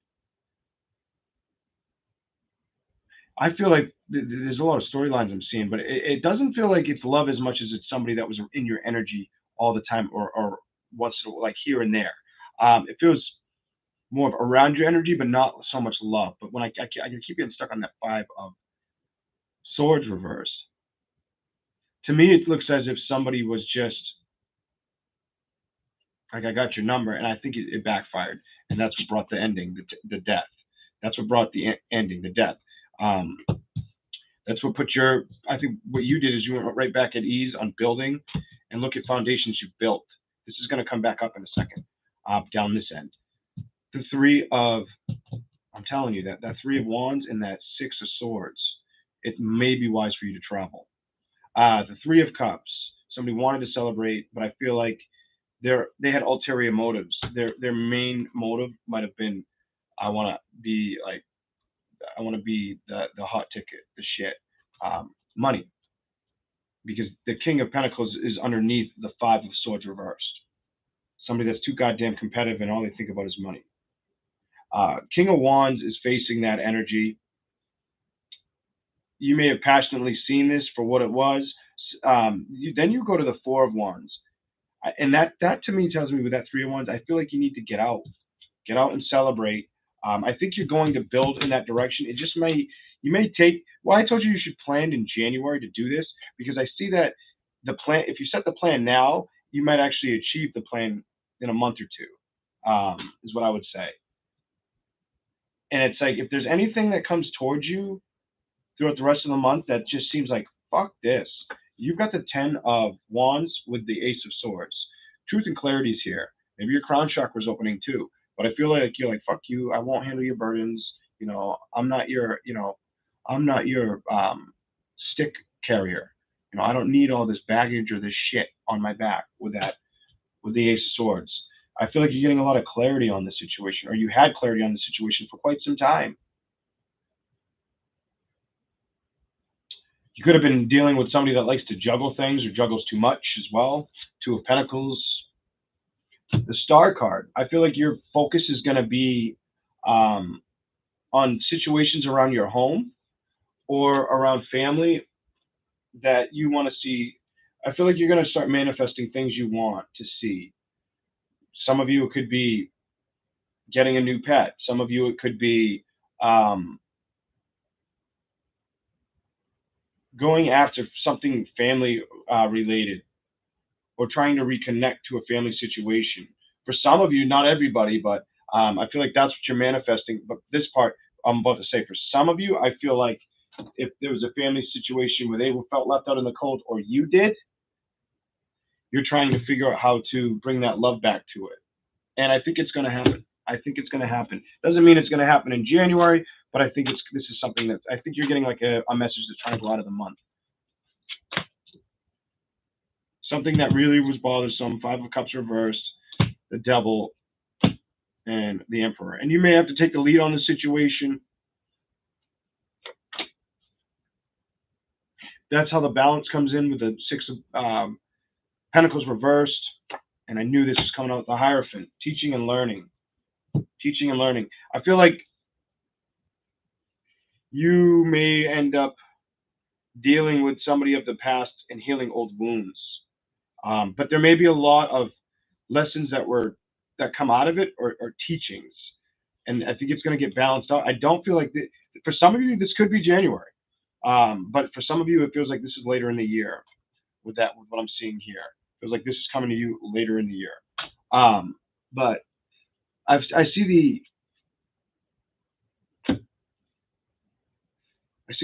I feel like there's a lot of storylines I'm seeing, but it doesn't feel like it's love as much as it's somebody that was in your energy all the time, or once like here and there. It feels more of around your energy, but not so much love. But when I can keep getting stuck on that Five of Swords reversed. To me, it looks as if somebody was just like, I got your number, and I think it backfired, and that's what brought the ending, the death. That's what brought the ending, the death. That's what put I think what you did is you went right back at ease on building, and look at foundations you've built. This is going to come back up in a second, down this end. The Three of, I'm telling you, that Three of Wands and that Six of Swords, it may be wise for you to travel. The Three of Cups, somebody wanted to celebrate, but I feel like they had ulterior motives. Their main motive might have been, I want to be the hot ticket, the shit, money. Because the King of Pentacles is underneath the Five of Swords reversed. Somebody that's too goddamn competitive and all they think about is money. King of Wands is facing that energy. You may have passionately seen this for what it was. Then you go to the Four of Wands. And that to me tells me with that Three of Wands, I feel like you need to get out and celebrate. I think you're going to build in that direction. It just you may take, well, I told you should plan in January to do this, because I see that the plan, if you set the plan now, you might actually achieve the plan in a month or two, is what I would say. And it's like, if there's anything that comes towards you throughout the rest of the month that just seems like, fuck this, you've got the 10 of Wands with the Ace of Swords. Truth and clarity is here. Maybe your crown chakra is opening too. But I feel like you're like, fuck you, I won't handle your burdens. I'm not your stick carrier. I don't need all this baggage or this shit on my back with the Ace of Swords. I feel like you're getting a lot of clarity on the situation, or you had clarity on the situation for quite some time. You could have been dealing with somebody that likes to juggle things or juggles too much as well. Two of Pentacles. The Star card. I feel like your focus is going to be on situations around your home or around family that you want to see. I feel like you're going to start manifesting things you want to see. Some of you, it could be getting a new pet. Some of you, it could be going after something family related, or trying to reconnect to a family situation. For some of you, not everybody, but I feel like that's what you're manifesting. But this part, I'm about to say, for some of you, I feel like if there was a family situation where they felt left out in the cold, or you did, you're trying to figure out how to bring that love back to it. And I think it's going to happen. Doesn't mean it's going to happen in January, but I think this is something that I think you're getting like a message that's trying to go out of the month. Something that really was bothersome. Five of Cups reversed, the Devil, and the Emperor. And you may have to take the lead on the situation. That's how the balance comes in with the Six of Pentacles reversed. And I knew this was coming out with the Hierophant. Teaching and learning. I feel like you may end up dealing with somebody of the past and healing old wounds. But there may be a lot of lessons that come out of it, or teachings. And I think it's going to get balanced out. I don't feel like for some of you, this could be January. But for some of you, it feels like this is later in the year with what I'm seeing here. It feels like this is coming to you later in the year. But I see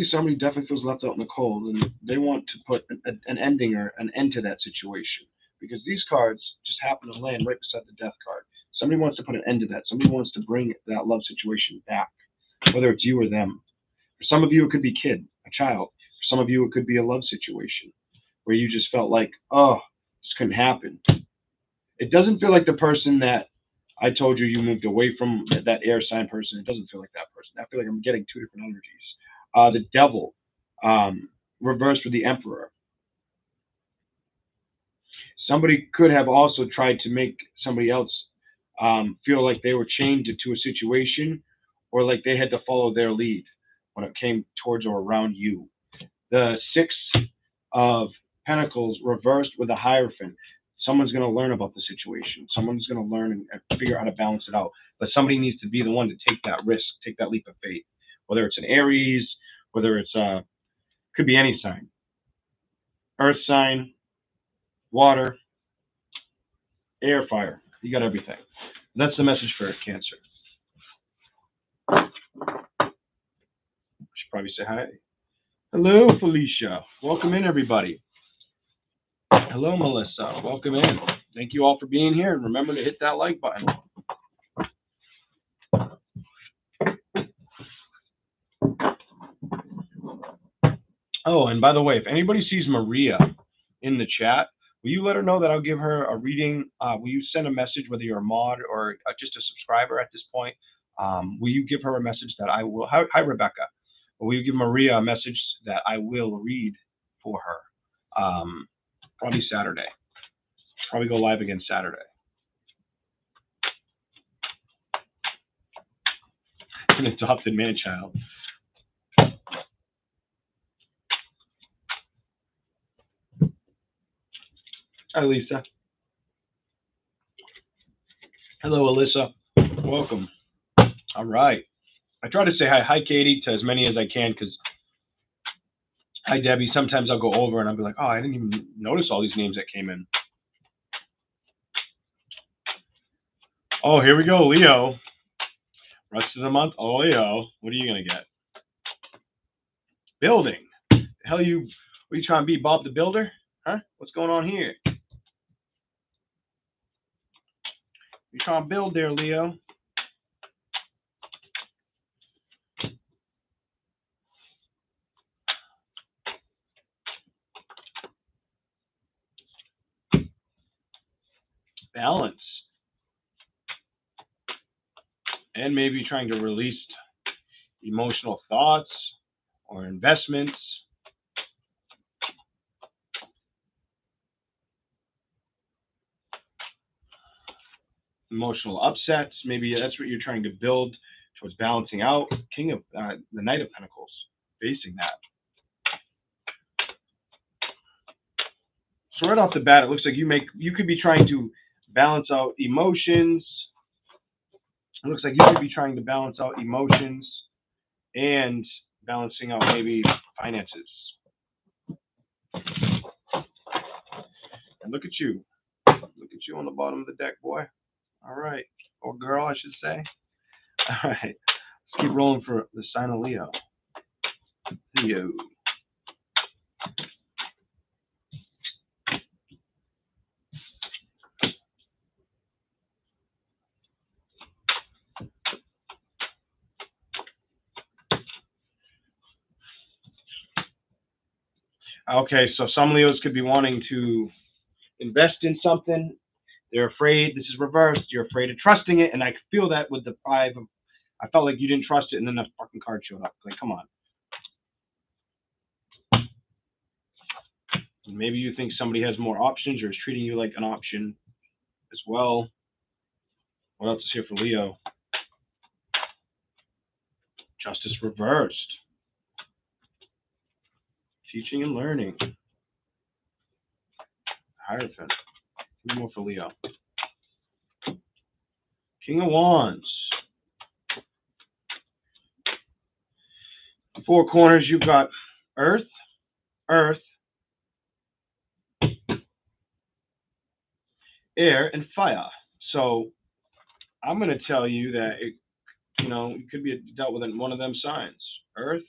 somebody definitely feels left out in the cold, and they want to put an ending or an end to that situation, because these cards just happen to land right beside the Death card. Somebody wants to put an end to that. Somebody wants to bring that love situation back, whether it's you or them. For some of you, it could be a child. For some of you, it could be a love situation where you just felt like, oh, this couldn't happen. It doesn't feel like the person that I told you moved away from, that air sign person. It doesn't feel like that person. I feel like I'm getting two different energies. The Devil, reversed with the Emperor. Somebody could have also tried to make somebody else feel like they were chained to a situation, or like they had to follow their lead when it came towards or around you. The Six of Pentacles reversed with the Hierophant. Someone's going to learn about the situation. Someone's going to learn and figure out how to balance it out. But somebody needs to be the one to take that risk, take that leap of faith. Whether it's an Aries, whether it's could be any sign. Earth sign, water, air, fire. You got everything. That's the message for Cancer. I should probably say hi. Hello, Felicia. Welcome in, everybody. Hello, Melissa. Welcome in. Thank you all for being here. And remember to hit that like button. Oh, and by the way, if anybody sees Maria in the chat, Will you let her know that I'll give her a reading? Will you send a message, whether you're a mod or just a subscriber at this point? Will you give her a message that I will? Hi, Rebecca. Will you give Maria a message that I will read for her? Probably Saturday. Probably go live again Saturday. An adopted man-child. Hi, Lisa. Hello, Alyssa. Welcome. All right. I try to say hi. Hi, Katie, to as many as I can, because hi, Debbie. Sometimes I'll go over and I'll be like, oh, I didn't even notice all these names that came in. Oh, here we go, Leo. Rest of the month. Oh, Leo. What are you going to get? Building. The hell what are you trying to be, Bob the Builder? Huh? What's going on here? You trying to build there, Leo? Balance. And maybe trying to release emotional thoughts or investments. Emotional upsets. Maybe that's what you're trying to build towards balancing out. King of the Knight of Pentacles, facing that. So right off the bat, it looks like you could be trying to balance out emotions. It looks like you could be trying to balance out emotions and balancing out maybe finances. And look at you. Look at you on the bottom of the deck, boy. All right. Or girl, I should say. All right. Let's keep rolling for the sign of Leo. Leo. Okay, so some Leos could be wanting to invest in something. They're afraid. This is reversed. You're afraid of trusting it, and I feel that with the five of. I felt like you didn't trust it, and then that fucking card showed up. Like, come on. Maybe you think somebody has more options or is treating you like an option as well. What else is here for Leo? Justice reversed. Teaching and learning. Hierophant. One more for Leo. King of Wands. Four corners, you've got Earth, Earth, air, and fire. So I'm going to tell you that it could be dealt with in one of them signs. Earth,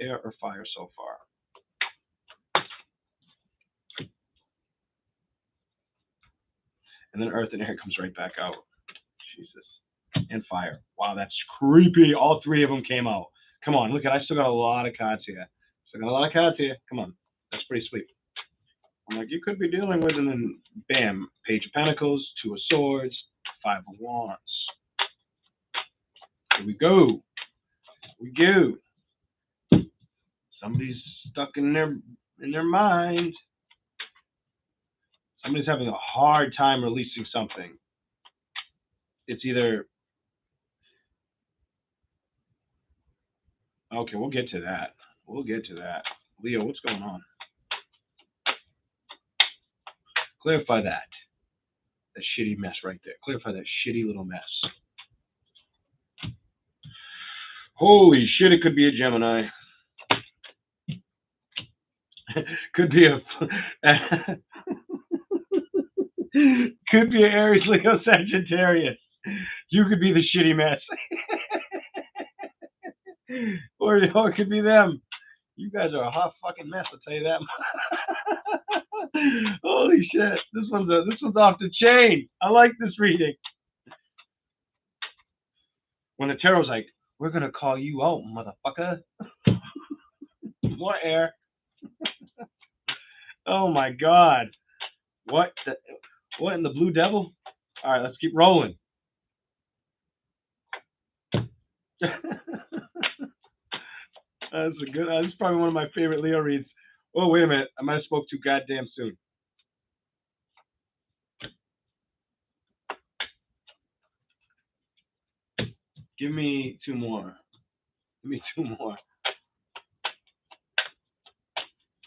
air, or fire so far. And then earth and air comes right back out. Jesus. And fire. Wow, that's creepy. All three of them came out. Come on, look at I still got a lot of cards here. Come on. That's pretty sweet. I'm like, you could be dealing with, and then bam, Page of Pentacles, Two of Swords, Five of Wands. Here we go. Somebody's stuck in their mind. Somebody's having a hard time releasing something. It's either okay, we'll get to that. Leo, what's going on? Clarify that. That shitty mess right there. Clarify that shitty little mess. Holy shit, it could be a Gemini. Could be could be an Aries, Leo, Sagittarius. You could be the shitty mess. or it could be them. You guys are a hot fucking mess, I'll tell you that. Holy shit. This one's off the chain. I like this reading. When the tarot's like, we're gonna call you out, motherfucker. More air. Oh my god. What? What in the Blue Devil? All right, let's keep rolling. That's a good. That's probably one of my favorite Leo reads. Oh, wait a minute. I might have spoke too goddamn soon. Give me two more. Give me two more.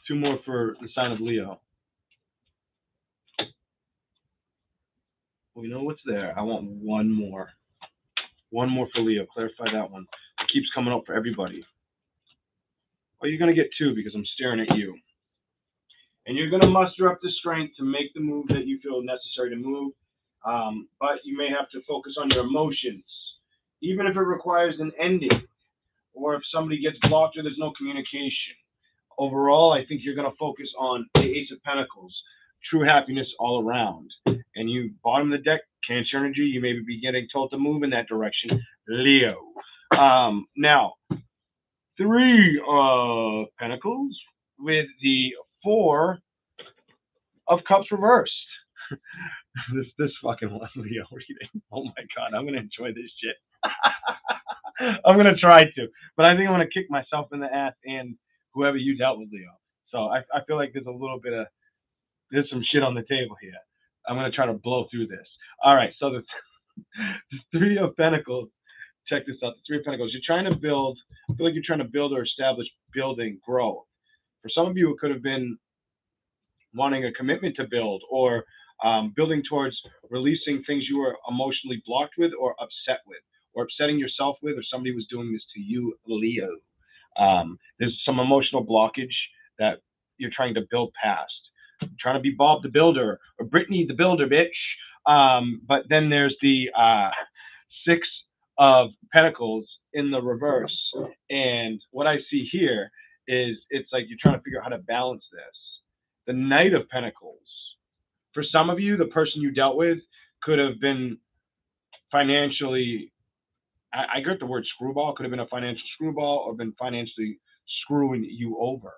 Two more for the sign of Leo. Well, you know what's there? I want one more. One more for Leo. Clarify that one. It keeps coming up for everybody. Well, you're going to get two because I'm staring at you. And you're going to muster up the strength to make the move that you feel necessary to move. But you may have to focus on your emotions, even if it requires an ending, or if somebody gets blocked or there's no communication. Overall, I think you're going to focus on the Ace of Pentacles, true happiness all around. And you, bottom of the deck, Cancer energy, you may be getting told to move in that direction, Leo. Now, Three of Pentacles with the Four of Cups reversed. this fucking one, Leo reading. Oh my God, I'm going to enjoy this shit. I'm going to try to. But I think I'm going to kick myself in the ass and whoever you dealt with, Leo. So I feel like there's some shit on the table here. I'm going to try to blow through this. All right, so the Three of Pentacles, check this out. The Three of Pentacles, you're trying to build, I feel like you're trying to build or establish building growth. For some of you, it could have been wanting a commitment to build, or building towards releasing things you were emotionally blocked with or upset with, or upsetting yourself with, or somebody was doing this to you, Leo. There's some emotional blockage that you're trying to build past. You're trying to be Bob the Builder or Brittany the Builder, bitch. But then there's the Six of Pentacles in the reverse. And what I see here is it's like you're trying to figure out how to balance this. The Knight of Pentacles. For some of you, the person you dealt with could have been financially, I get the word screwball, could have been a financial screwball or been financially screwing you over.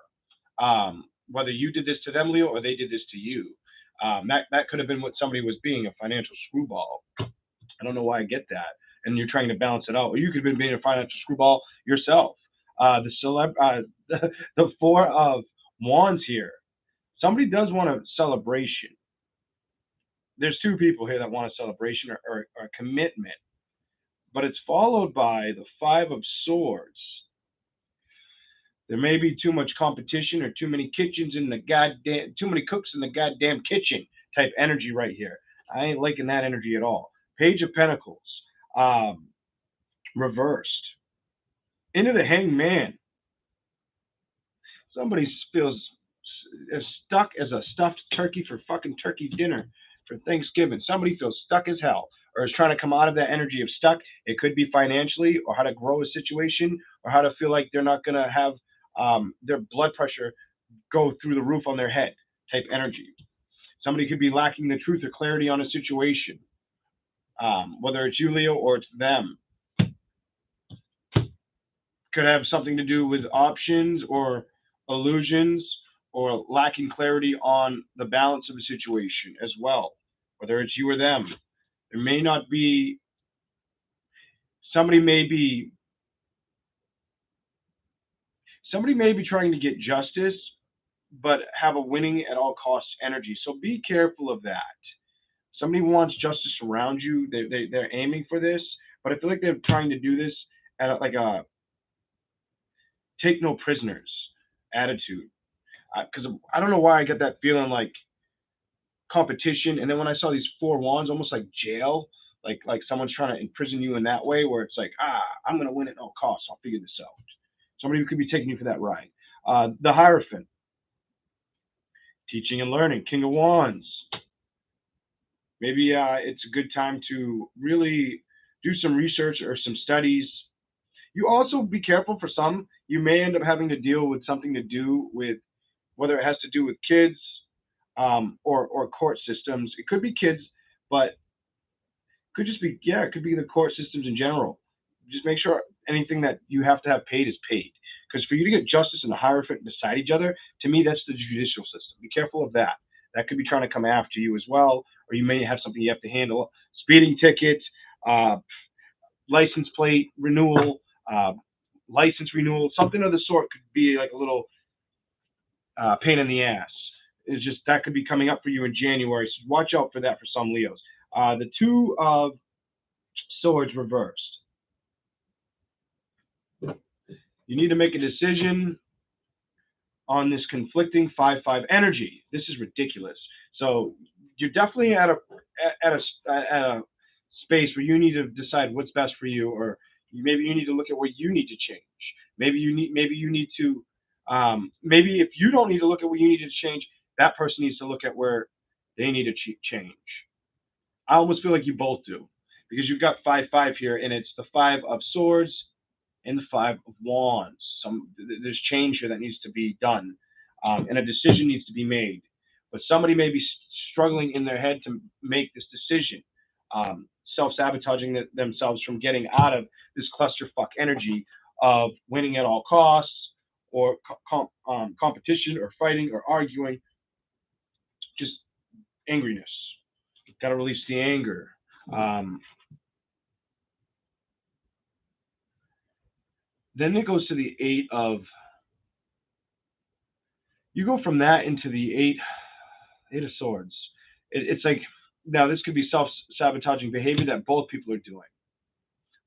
Whether you did this to them, Leo, or they did this to you. That could have been what somebody was being, a financial screwball. I don't know why I get that. And you're trying to balance it out. Or you could have been being a financial screwball yourself. The Four of Wands here. Somebody does want a celebration. There's two people here that want a celebration or a commitment. But it's followed by the Five of Swords. There may be too much competition or too many too many cooks in the goddamn kitchen type energy right here. I ain't liking that energy at all. Page of Pentacles, reversed. Into the Hanged Man. Somebody feels as stuck as a stuffed turkey for fucking turkey dinner for Thanksgiving. Somebody feels stuck as hell, or is trying to come out of that energy of stuck. It could be financially, or how to grow a situation, or how to feel like they're not going to have their blood pressure go through the roof on their head type energy. Somebody could be lacking the truth or clarity on a situation, whether it's you, Leo, or it's them. Could have something to do with options or illusions, or lacking clarity on the balance of a situation as well, whether it's you or them. There may not be, somebody may be trying to get justice, but have a winning at all costs energy. So be careful of that. Somebody wants justice around you. They're aiming for this, but I feel like they're trying to do this at like a take no prisoners attitude. Because I don't know why I get that feeling like competition. And then when I saw these Four Wands, almost like jail, like someone's trying to imprison you in that way, where it's like, I'm going to win at all costs. I'll figure this out. Somebody who could be taking you for that ride. The Hierophant. Teaching and learning. King of Wands. Maybe it's a good time to really do some research or some studies. You also be careful for some. You may end up having to deal with something to do with, whether it has to do with kids or court systems. It could be kids, but it could just be, it could be the court systems in general. Just make sure anything that you have to have paid is paid. Because for you to get justice and the Hierophant beside each other, to me, that's the judicial system. Be careful of that. that could be trying to come after you as well, or you may have something you have to handle. Speeding tickets, license plate renewal, license renewal, something of the sort could be like a little pain in the ass. It's just that could be coming up for you in January, so watch out for that for some Leos. The Two of Swords reversed. You need to make a decision on this conflicting 5-5 energy. This is ridiculous. So you're definitely at a space where you need to decide what's best for you, or maybe you need to look at what you need to change. Maybe you need to maybe if you don't need to look at what you need to change, that person needs to look at where they need to change. I almost feel like you both do, because you've got 5-5 here, and it's the 5 of Swords and the 5 of Wands. There's change here that needs to be done, and a decision needs to be made. But somebody may be struggling in their head to make this decision, self-sabotaging themselves from getting out of this clusterfuck energy of winning at all costs, or competition, or fighting, or arguing. Just angriness. Got to release the anger. Then it goes to the 8 of. You go from that into the 8 of Swords. It's like, now this could be self-sabotaging behavior that both people are doing.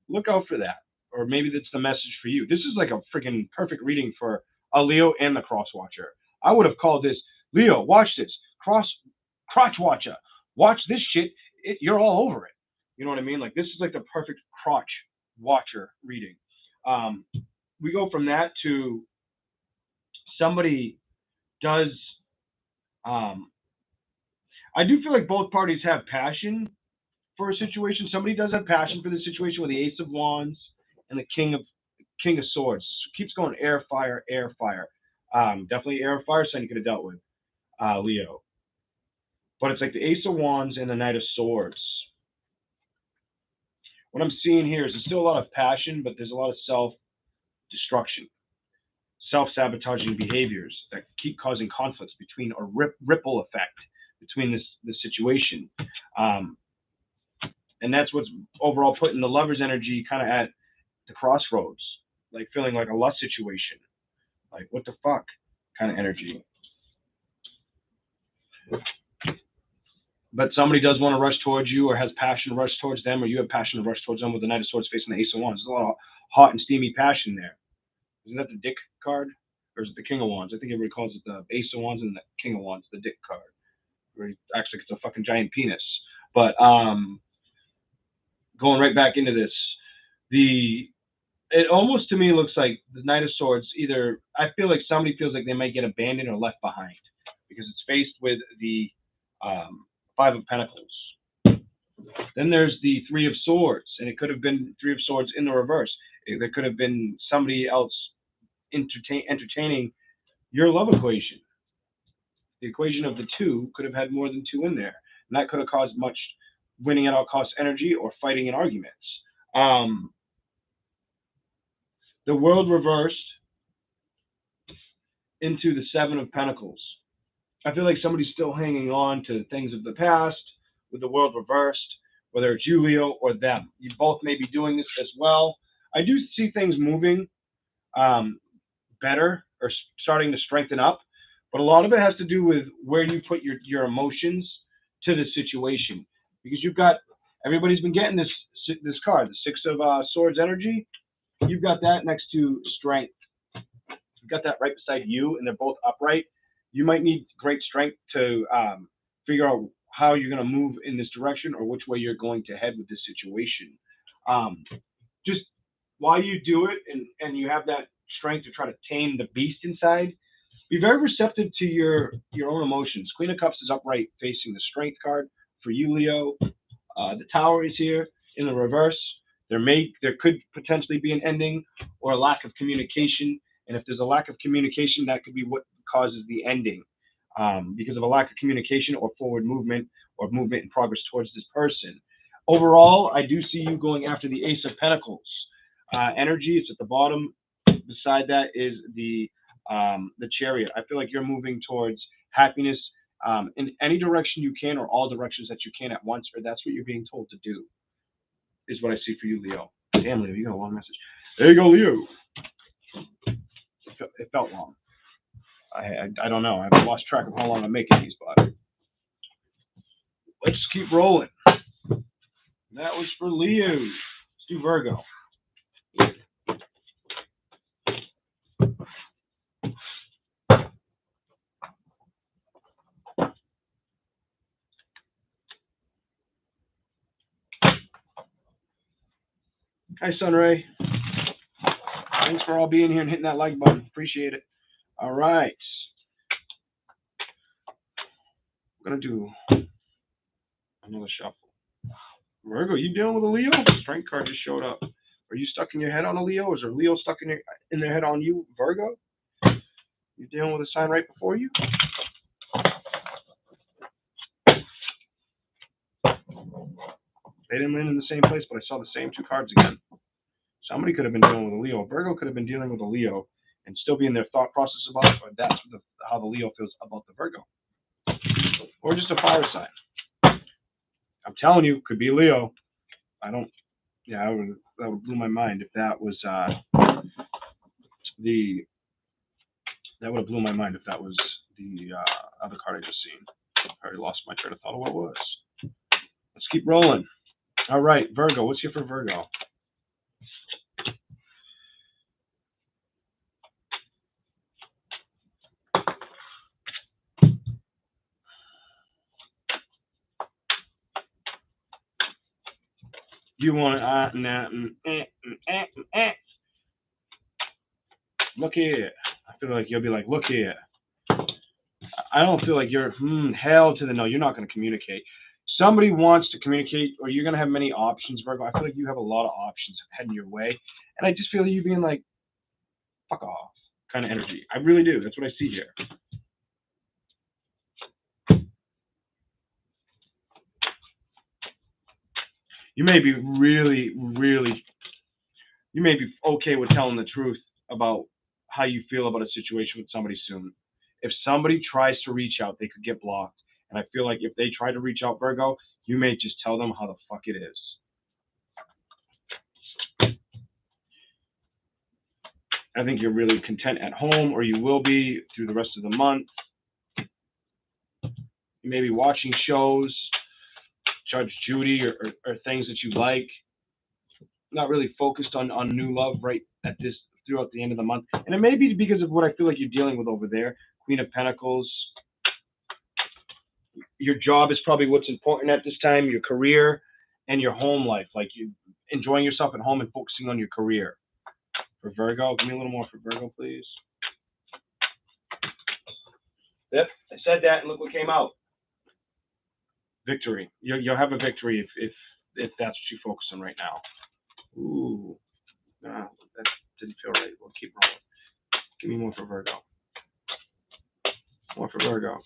Look out for that. Or maybe that's the message for you. This is like a freaking perfect reading for a Leo and the cross watcher. I would have called this, Leo, watch this. Crotch watcher. Watch this shit. You're all over it. You know what I mean? Like, this is like the perfect crotch watcher reading. We go from that to somebody does. I do feel like both parties have passion for a situation. Somebody does have passion for the situation with the Ace of Wands and the King of Swords. Keeps going air, fire, air, fire. Definitely air, fire sign you could have dealt with, Leo. But it's like the Ace of Wands and the Knight of Swords. What I'm seeing here is there's still a lot of passion, but there's a lot of self-destruction, self-sabotaging behaviors that keep causing conflicts between, or ripple effect between this situation. And that's what's overall putting the Lover's energy kind of at the crossroads, like feeling like a lust situation. Like, what the fuck kind of energy. But somebody does want to rush towards you, or has passion to rush towards them, or you have passion to rush towards them with the Knight of Swords facing the Ace of Wands. There's a lot of hot and steamy passion there. Isn't that the Dick card? Or is it the King of Wands? I think everybody calls it the Ace of Wands and the King of Wands, the Dick card. Where he acts like it's a fucking giant penis. But going right back into this, it almost to me looks like the Knight of Swords, either, I feel like somebody feels like they might get abandoned or left behind, because it's faced with the 5 of Pentacles. Then there's the 3 of Swords, and it could have been 3 of Swords in the reverse. There could have been somebody else entertaining your love equation. The equation of the 2 could have had more than 2 in there, and that could have caused much winning at all costs energy, or fighting in arguments. The World reversed into the 7 of Pentacles. I feel like somebody's still hanging on to things of the past with the World reversed, whether it's you, Leo, or them. You both may be doing this as well. I do see things moving better, or starting to strengthen up, but a lot of it has to do with where you put your emotions to the situation. Because you've got, everybody's been getting this card, the 6 of Swords energy. You've got that next to strength. You've got that right beside you, and they're both upright. You might need great strength to figure out how you're going to move in this direction, or which way you're going to head with this situation. Just while you do it, and you have that strength to try to tame the beast inside, be very receptive to your own emotions. Queen of Cups is upright facing the Strength card for you, Leo. The Tower is here in the reverse. There could potentially be an ending, or a lack of communication. And if there's a lack of communication, that could be what causes the ending, because of a lack of communication, or forward movement, or movement in progress towards this person. Overall, I do see you going after the Ace of Pentacles energy. It's at the bottom. Beside that is the Chariot. I feel like you're moving towards happiness in any direction you can, or all directions that you can at once, or that's what you're being told to do, is what I see for you, Leo. Damn, Leo, you got a long message. There you go, Leo. It felt long. I don't know. I've lost track of how long I'm making these, but let's keep rolling. That was for Leo. Let's do Virgo. Hi, Sunray. Thanks for all being here and hitting that like button. Appreciate it. All right. I'm going to do another shuffle. Virgo, you dealing with a Leo? Strength card just showed up. Are you stuck in your head on a Leo? Is there a Leo stuck in their head on you, Virgo? You dealing with a sign right before you? They didn't land in the same place, but I saw the same two cards again. Somebody could have been dealing with a Leo. Virgo could have been dealing with a Leo and still be in their thought process about it, or that's how the Leo feels about the Virgo. Or just a fire sign. I'm telling you, could be Leo. I don't, yeah, that would blow my mind if that was that would have blew my mind if that was the other card I just seen. I already lost my train of thought of what it was. Let's keep rolling. All right, Virgo, what's here for Virgo? You want look here. I feel like you'll be like, look here. I don't feel like you're hell to the no. You're not going to communicate. Somebody wants to communicate, or you're going to have many options, Virgo. I feel like you have a lot of options heading your way, and I just feel you being like, fuck off kind of energy. I really do. That's what I see here. You may be you may be okay with telling the truth about how you feel about a situation with somebody soon. If somebody tries to reach out, they could get blocked. And I feel like if they try to reach out, Virgo, you may just tell them how the fuck it is. I think you're really content at home, or you will be through the rest of the month. You may be watching shows, Judge Judy, or things that you like. Not really focused on new love right at this throughout the end of the month. And it may be because of what I feel like you're dealing with over there. Queen of Pentacles. Your job is probably what's important at this time, your career and your home life. Like you enjoying yourself at home and focusing on your career. For Virgo, give me a little more for Virgo, please. Yep, I said that and look what came out. Victory. You'll have a victory if that's what you focus on right now. Ooh, no, that didn't feel right. We'll keep rolling. Give me more for Virgo. More for Virgo.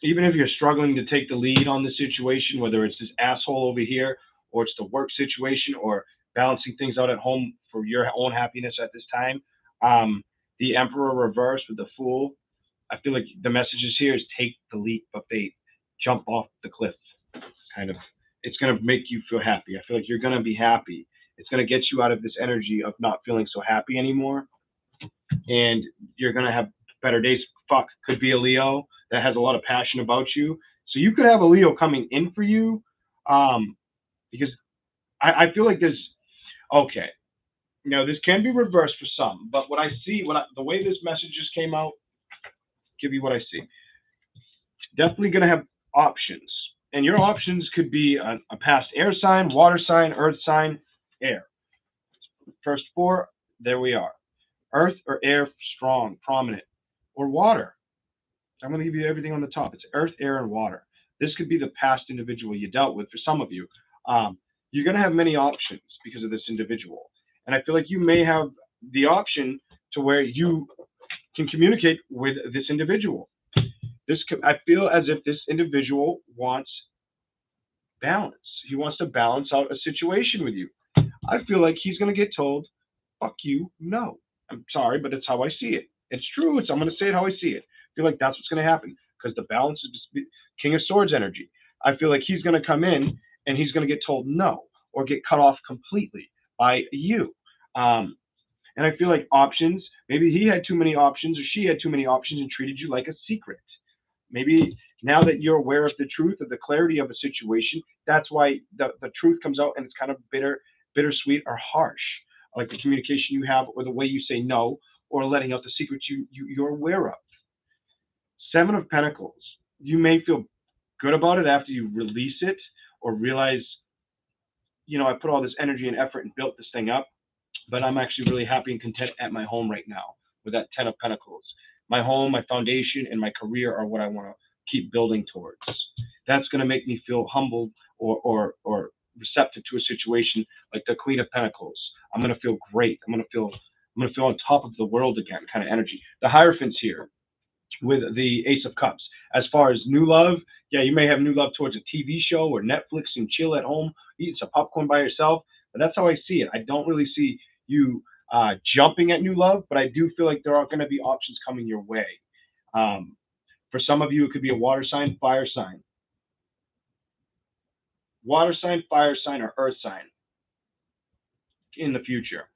Even if you're struggling to take the lead on the situation, whether it's this asshole over here, or it's the work situation, or balancing things out at home for your own happiness at this time, the Emperor reverse with the Fool, I feel like the messages here is take the leap of faith, jump off the cliff, kind of. It's going to make you feel happy. I feel like you're going to be happy. It's going to get you out of this energy of not feeling so happy anymore, and you're going to have better days. Fuck, could be a Leo that has a lot of passion about you. So you could have a Leo coming in for you, because I feel like there's, okay, this can be reversed for some, but what I see, the way this message just came out, give you what I see. Definitely going to have options. And your options could be a past air sign, water sign, earth sign, air. First four, there we are. Earth or air, strong, prominent, or water. I'm going to give you everything on the top. It's earth, air, and water. This could be the past individual you dealt with. For some of you, you're going to have many options because of this individual. And I feel like you may have the option to where you can communicate with this individual. I feel as if this individual wants balance. He wants to balance out a situation with you. I feel like he's going to get told, fuck you, no. I'm sorry, but it's how I see it. It's true. I'm going to say it how I see it. I feel like that's what's going to happen because the balance is King of Swords energy. I feel like he's going to come in and he's going to get told no or get cut off completely by you. And I feel like options, maybe he had too many options or she had too many options and treated you like a secret. Maybe now that you're aware of the truth or the clarity of a situation, that's why the truth comes out and it's kind of bittersweet or harsh, like the communication you have or the way you say no or letting out the secrets you're aware of. Seven of Pentacles. You may feel good about it after you release it or realize, I put all this energy and effort and built this thing up, but I'm actually really happy and content at my home right now with that 10 of Pentacles. My home, my foundation, and my career are what I want to keep building towards. That's going to make me feel humbled or receptive to a situation like the Queen of Pentacles. I'm going to feel great. I'm going to feel on top of the world again, kind of energy. The Hierophant's here with the Ace of Cups. As far as new love, yeah, you may have new love towards a TV show or Netflix and chill at home, eat some popcorn by yourself. But that's how I see it. I don't really see you jumping at new love, but I do feel like there are going to be options coming your way. For some of you, it could be a water sign, fire sign. Water sign, fire sign, or earth sign in the future.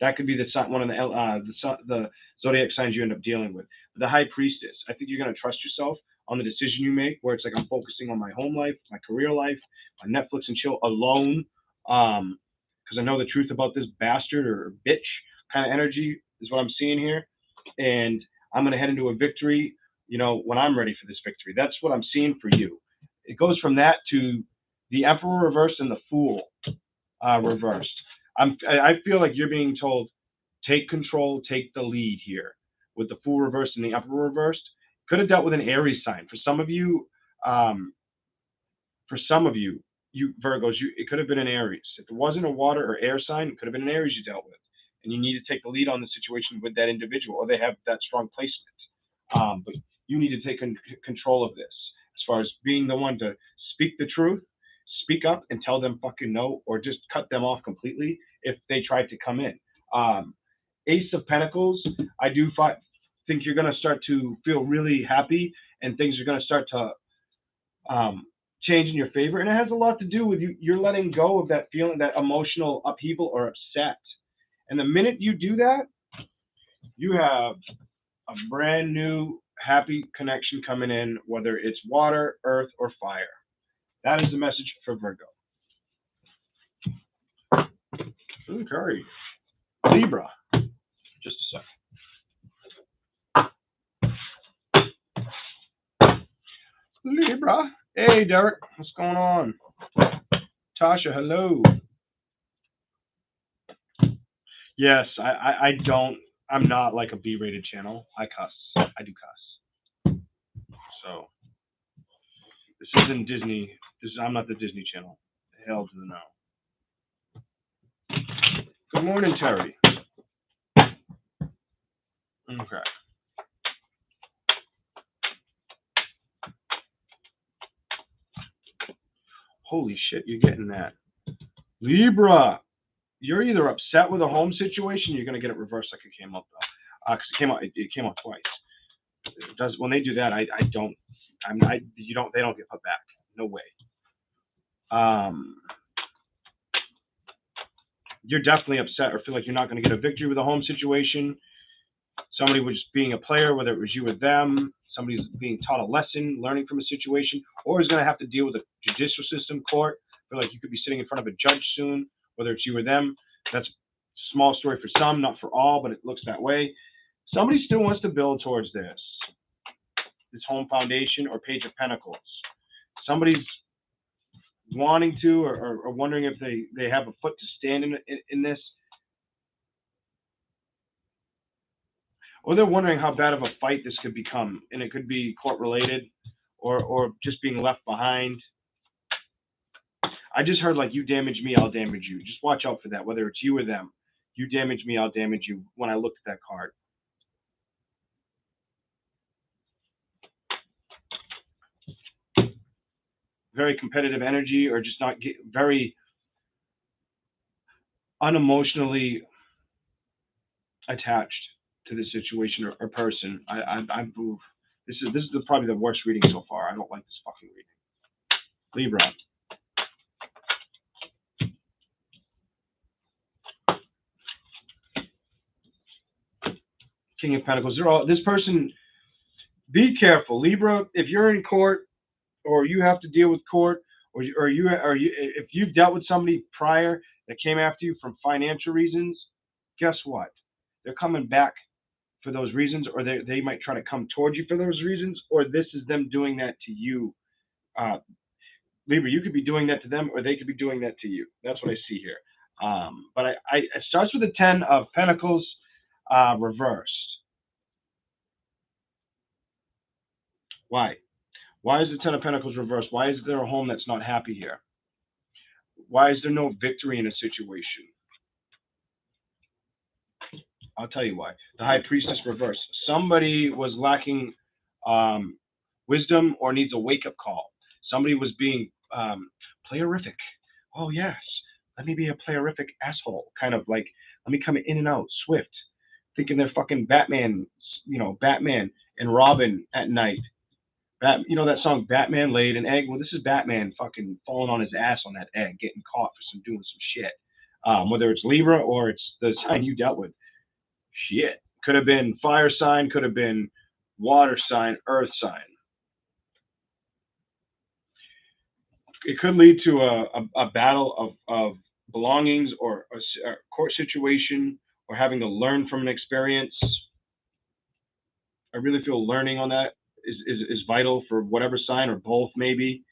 That could be one of the zodiac signs you end up dealing with. The High Priestess. I think you're going to trust yourself on the decision you make, where it's like I'm focusing on my home life, my career life, my Netflix and chill alone. Because I know the truth about this bastard or bitch kind of energy is what I'm seeing here. And I'm going to head into a victory, when I'm ready for this victory. That's what I'm seeing for you. It goes from that to the Emperor reversed and the Fool reversed. I feel like you're being told, take control, take the lead here. With the Fool reversed and the Emperor reversed, could have dealt with an Aries sign. For some of you, you Virgos, it could have been an Aries. If it wasn't a water or air sign, it could have been an Aries you dealt with. And you need to take the lead on the situation with that individual, or they have that strong placement. But you need to take control of this as far as being the one to speak the truth, speak up and tell them fucking no, or just cut them off completely if they tried to come in. Ace of Pentacles, I do think you're going to start to feel really happy and things are going to start to change in your favor. And it has a lot to do with you're letting go of that feeling, that emotional upheaval or upset. And the minute you do that, you have a brand new happy connection coming in, whether it's water, earth, or fire. That is the message for Virgo. Okay. Libra. Just a second. Libra. Hey, Derek. What's going on? Tasha, hello. Yes, I'm not like a B-rated channel. I cuss. I do cuss. So, this isn't Disney. I'm not the Disney Channel. Hell to the no. Good morning, Terry. Okay. Holy shit, you're getting that. Libra. You're either upset with a home situation, you're going to get it reversed like it came up, though. Because it came out twice. It does, when they do that, they don't get put back. No way. You're definitely upset or feel like you're not going to get a victory with a home situation. Somebody was being a player, whether it was you or them. Somebody's being taught a lesson, learning from a situation, or is going to have to deal with a judicial system, court. Feel like you could be sitting in front of a judge soon, whether it's you or them. That's a small story for some, not for all, but it looks that way. Somebody still wants to build towards this home foundation or Page of Pentacles. Somebody's wanting to or wondering if they have a foot to stand in this. Or they're wondering how bad of a fight this could become. And it could be court-related or just being left behind. I just heard like, you damage me, I'll damage you. Just watch out for that, whether it's you or them. You damage me, I'll damage you when I looked at that card. Very competitive energy or just not very unemotionally attached to this situation or person. I move. This is probably the worst reading so far. I don't like this fucking reading. Libra. King of Pentacles. They're all this person. Be careful, Libra. If you're in court, or you have to deal with court, or if you've dealt with somebody prior that came after you from financial reasons, guess what? They're coming back for those reasons, or they might try to come towards you for those reasons, or this is them doing that to you. Libra, you could be doing that to them, or they could be doing that to you. That's what I see here. But it starts with the 10 of Pentacles reversed. Why? Why is the 10 of Pentacles reversed? Why is there a home that's not happy here? Why is there no victory in a situation? I'll tell you why. The High Priestess reversed. Somebody was lacking wisdom or needs a wake-up call. Somebody was being playerific. Oh, yes. Let me be a playerific asshole. Kind of like, let me come in and out, swift. Thinking they're fucking Batman, Batman and Robin at night. You know that song, Batman laid an egg? Well, this is Batman fucking falling on his ass on that egg, getting caught for doing some shit. Whether it's Libra or it's the sign you dealt with. Shit. Could have been fire sign, could have been water sign, earth sign. It could lead to a battle of belongings or a court situation or having to learn from an experience. I really feel learning on that is vital for whatever sign or both maybe.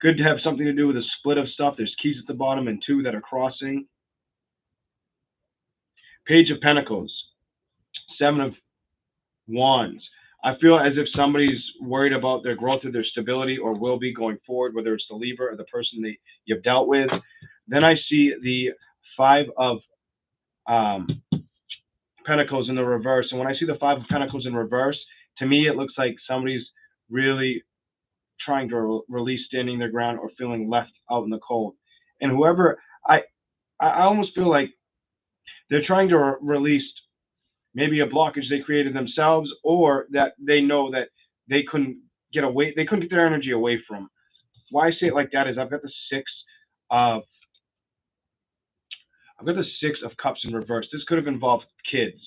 Could have something to do with a split of stuff. There's keys at the bottom and 2 that are crossing. Page of Pentacles. 7 of Wands. I feel as if somebody's worried about their growth or their stability or will be going forward, whether it's the Libra or the person that you've dealt with. Then I see the 5 of Pentacles in the reverse. And when I see the 5 of Pentacles in reverse, to me it looks like somebody's really trying to release standing their ground or feeling left out in the cold. And whoever, I almost feel like they're trying to release maybe a blockage they created themselves, or that they know that they couldn't get their energy away from. Why I say it like that is I've got the 6 of Cups in reverse. This could have involved kids.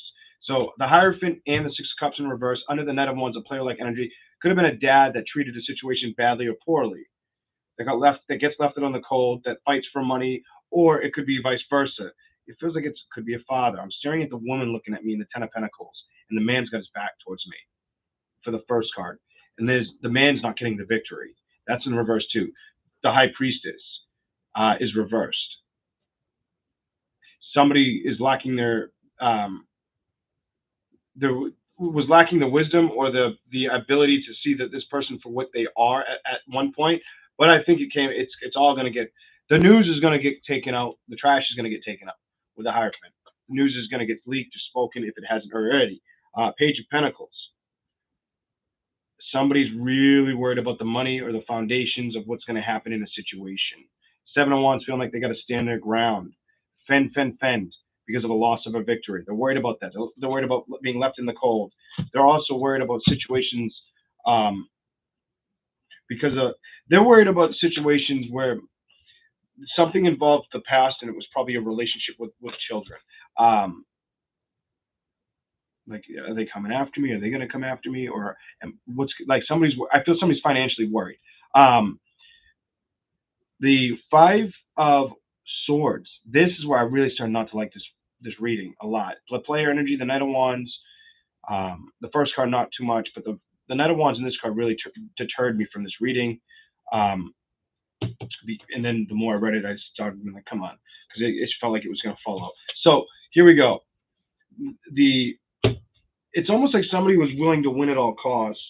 So the Hierophant and the 6 of Cups in reverse under the Knight of Wands, a player-like energy, could have been a dad that treated a situation badly or poorly, that gets left on the cold, that fights for money, or it could be vice versa. It feels like it could be a father. I'm staring at the woman looking at me in the 10 of Pentacles, and the man's got his back towards me for the first card. And the man's not getting the victory. That's in reverse too. The High Priestess is reversed. Somebody is lacking was lacking the wisdom or the ability to see that this person for what they are at one point. But I think it's all going to get, the news is going to get taken out. The trash is going to get taken out with the Hierophant. The news is going to get leaked or spoken if it hasn't already. Page of Pentacles. Somebody's really worried about the money or the foundations of what's going to happen in a situation. 7 of Wands feeling like they got to stand their ground. Fend because of a loss of a victory. They're worried about that. They're worried about being left in the cold. They're also worried about situations they're worried about situations where something involved the past and it was probably a relationship with children. Like, are they coming after me? Are they going to come after me? Or I feel somebody's financially worried. The 5 of Swords. This is where I really started not to like this reading a lot. The player energy, the Knight of Wands. The first card, not too much, but the Knight of Wands in this card really deterred me from this reading. And then the more I read it, I started being like, come on, because it felt like it was going to fall out. So here we go. It's almost like somebody was willing to win at all costs,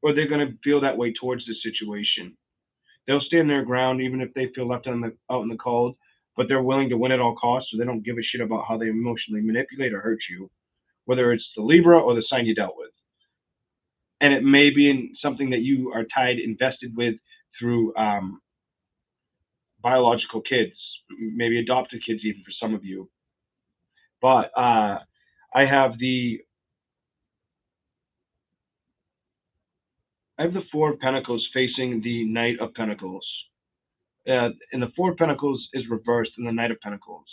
or they're going to feel that way towards the situation. They'll stand their ground even if they feel left out in the cold, but they're willing to win at all costs, so they don't give a shit about how they emotionally manipulate or hurt you, whether it's the Libra or the sign you dealt with. And it may be in something that you are invested with through biological kids, maybe adopted kids even for some of you. But I have the Four of Pentacles facing the Knight of Pentacles. And the Four of Pentacles is reversed in the Knight of Pentacles.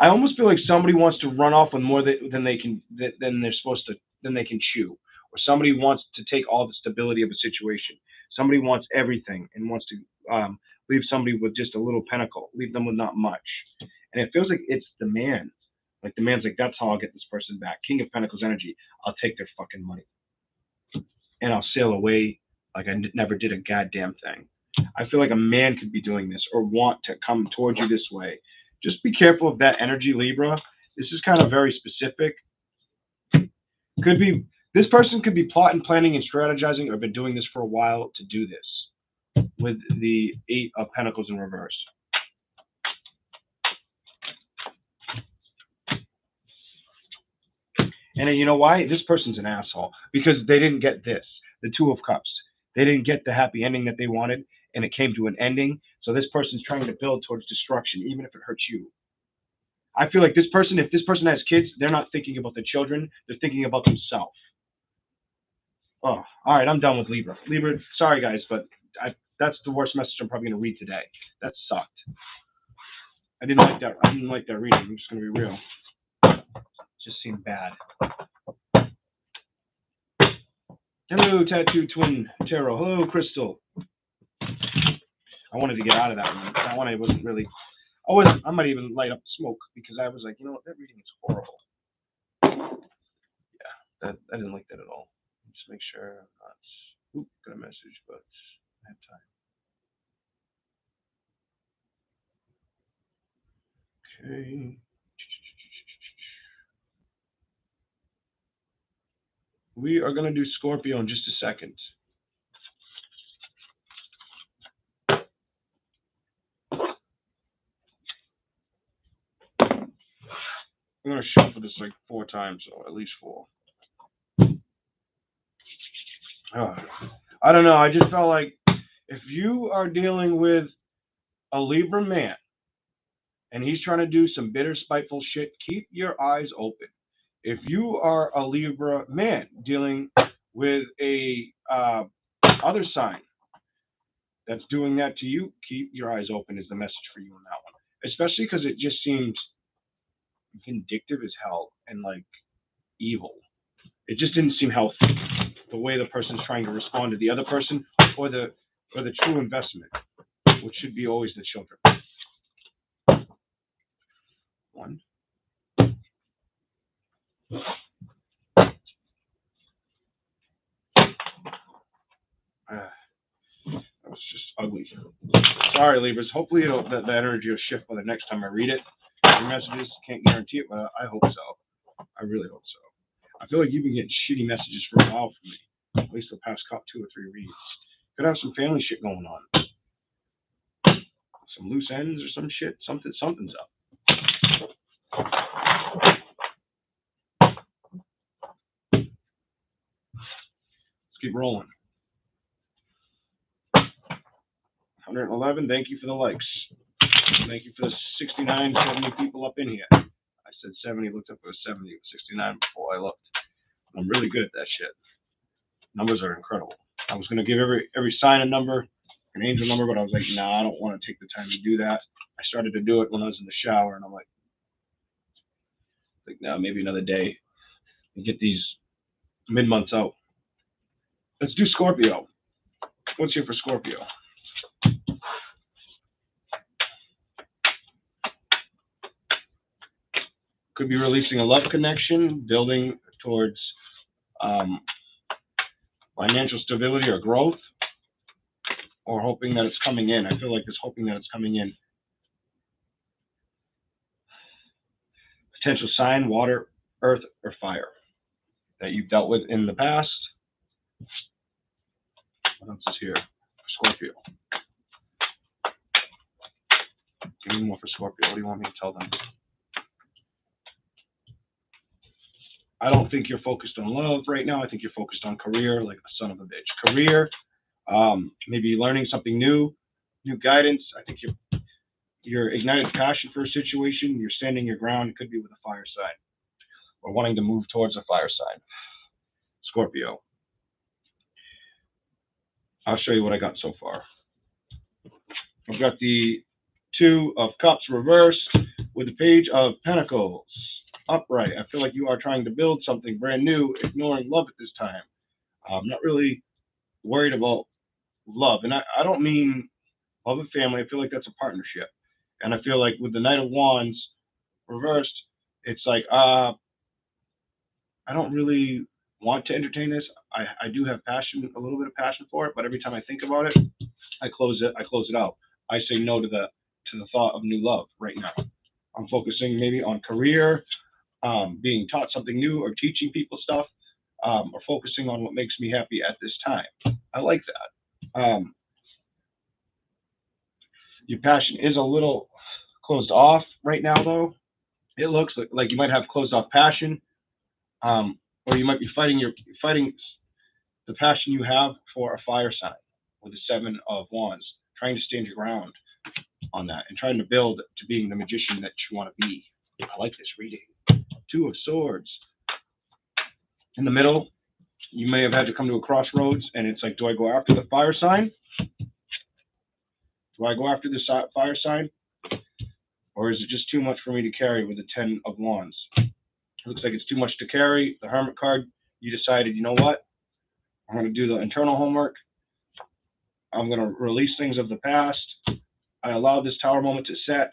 I almost feel like somebody wants to run off with more than they can than they're supposed to than they can chew, or somebody wants to take all the stability of a situation. Somebody wants everything and wants to leave somebody with just a little pentacle, leave them with not much. And it feels like it's the man. Like the man's like, that's how I'll get this person back. King of Pentacles energy. I'll take their fucking money and I'll sail away like I never did a goddamn thing. I feel like a man could be doing this or want to come towards you this way. Just be careful of that energy, Libra. This is kind of very specific. Could be, this person could be plotting, planning, and strategizing, or been doing this for a while to do this with the Eight of Pentacles in reverse. And you know why? This person's an asshole because they didn't get this, the Two of Cups. They didn't get the happy ending that they wanted, and it came to an ending. So this person's trying to build towards destruction, even if it hurts you. I feel like this person, if this person has kids, they're not thinking about the children. They're thinking about themselves. Oh, all right. I'm done with Libra. Libra, sorry, guys, but that's the worst message I'm probably going to read today. That sucked. I didn't like that. I didn't like that reading. I'm just going to be real. It just seemed bad. Hello, Tattoo Twin Tarot. Hello, Crystal. I wanted to get out of that one. That one I wasn't really. I might even light up the smoke because I was like, you know what, that reading is horrible. Yeah, I didn't like that at all. Just make sure I'm not. Oop, got a message, but I have time. Okay. We are going to do Scorpio in just a second. I'm going to shuffle this like 4 times, or at least 4. I don't know. I just felt like if you are dealing with a Libra man and he's trying to do some bitter, spiteful shit, keep your eyes open. If you are a Libra man dealing with a other sign that's doing that to you, keep your eyes open is the message for you on that one. Especially because it just seems vindictive as hell and like evil. It just didn't seem healthy. The way the person's trying to respond to the other person, or the true investment, which should be always the children. 1. That was just ugly. Sorry, Libras. Hopefully the energy will shift by the next time I read it. Your messages, can't guarantee it, but I hope so. I really hope so. I feel like you've been getting shitty messages for a while from me, at least the past 2 or 3 reads. Could have some family shit going on. Some loose ends or some shit. Something's up. Let's keep rolling. 111, thank you for the likes. Thank you for the 69, 70 people up in here. I said 70, looked up, it was 70, it was 69 before I looked. I'm really good at that shit. Numbers are incredible. I was going to give every sign a number, an angel number, but I was like, nah, I don't want to take the time to do that. I started to do it when I was in the shower, and I'm like, no, maybe another day and get these mid-months out. Let's do Scorpio. What's here for Scorpio? Could be releasing a love connection, building towards financial stability or growth, or hoping that it's coming in. I feel like it's hoping that it's coming in. Potential sign, water, earth, or fire that you've dealt with in the past. What else is here for Scorpio? Give me more for Scorpio. What do you want me to tell them? I don't think you're focused on love right now. I think you're focused on career, like a son of a bitch. Career, maybe learning something new, new guidance. I think you're ignited passion for a situation. You're standing your ground. It could be with a fire sign or wanting to move towards a fire sign. Scorpio. I'll show you what I got so far. I've got the Two of Cups reversed with the Page of Pentacles upright. I feel like you are trying to build something brand new, ignoring love at this time. I'm not really worried about love. And I don't mean love and family. I feel like that's a partnership. And I feel like with the Knight of Wands reversed, it's like, I don't really want to entertain this. I do have passion, a little bit of passion for it, but every time I think about it, I close it out. I say no to the thought of new love right now. I'm focusing maybe on career, being taught something new, or teaching people stuff, or focusing on what makes me happy at this time. I like that. Your passion is a little closed off right now, though. It looks like you might have closed off passion, or you might be fighting the passion you have for a fire sign with the Seven of Wands, trying to stand your ground on that and trying to build to being the magician that you want to be. I like this reading. Two of Swords. In the middle, you may have had to come to a crossroads, and it's like, do I go after the fire sign? Do I go after this fire sign? Or is it just too much for me to carry with the Ten of Wands? It looks like it's too much to carry. The Hermit card, you decided, you know what? I'm going to do the internal homework. I'm going to release things of the past. I allowed this Tower moment to set.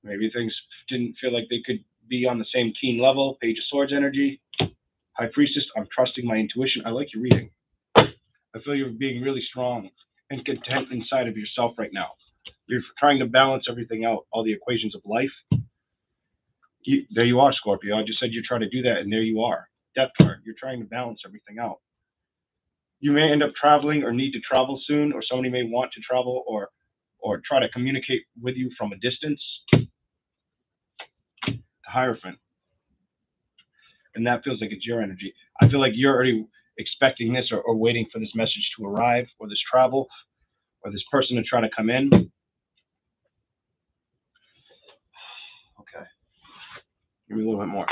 Maybe things didn't feel like they could be on the same keen level. Page of Swords energy. High Priestess, I'm trusting my intuition. I like your reading. I feel you're being really strong and content inside of yourself right now. You're trying to balance everything out, all the equations of life. There you are, Scorpio. I just said you're trying to do that, and there you are. Death card. You're trying to balance everything out. You may end up traveling or need to travel soon, or somebody may want to travel or try to communicate with you from a distance. The Hierophant. And that feels like it's your energy. I feel like you're already expecting this or waiting for this message to arrive, or this travel, or this person to try to come in. Okay. Give me a little bit more.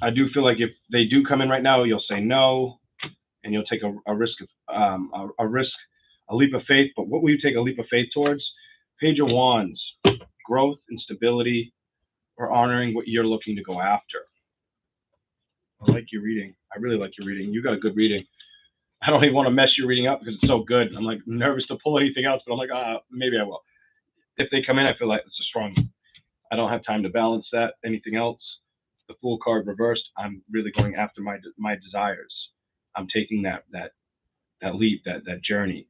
I do feel like if they do come in right now, you'll say no, and you'll take a risk of a leap of faith. But what will you take a leap of faith towards? Page of Wands, growth and stability, or honoring what you're looking to go after. I like your reading. I really like your reading. You got a good reading. I don't even want to mess your reading up because it's so good. I'm like nervous to pull anything else, but I'm like, maybe I will. If they come in, I feel like it's a strong. I don't have time to balance that. Anything else? The Fool card reversed. I'm really going after my desires. I'm taking that leap, that journey.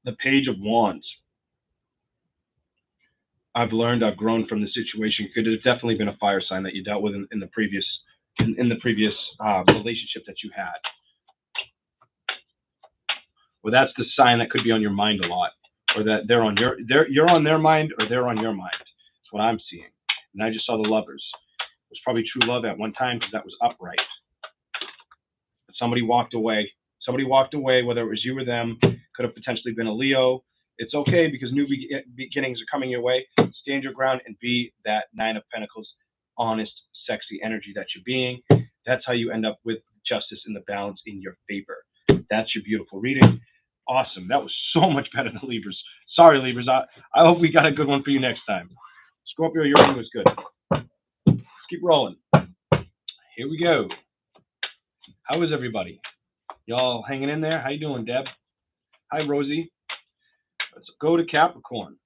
The Page of Wands. I've learned, I've grown from the situation. Could have definitely been a fire sign that you dealt with in the previous relationship that you had. Well, that's the sign that could be on your mind a lot, or that you're on their mind, or they're on your mind. That's what I'm seeing. And I just saw the Lovers. It was probably true love at one time because that was upright. But somebody walked away. Somebody walked away, whether it was you or them. Could have potentially been a Leo. It's okay because new beginnings are coming your way. Stand your ground and be that Nine of Pentacles, honest, sexy energy that you're being. That's how you end up with justice and the balance in your favor. That's your beautiful reading. Awesome. That was so much better than Libras. Sorry, Libras. I hope we got a good one for you next time. Scorpio, your reading was good. Let's keep rolling. Here we go. How is everybody? Y'all hanging in there? How you doing, Deb? Hi, Rosie. Let's go to Capricorn.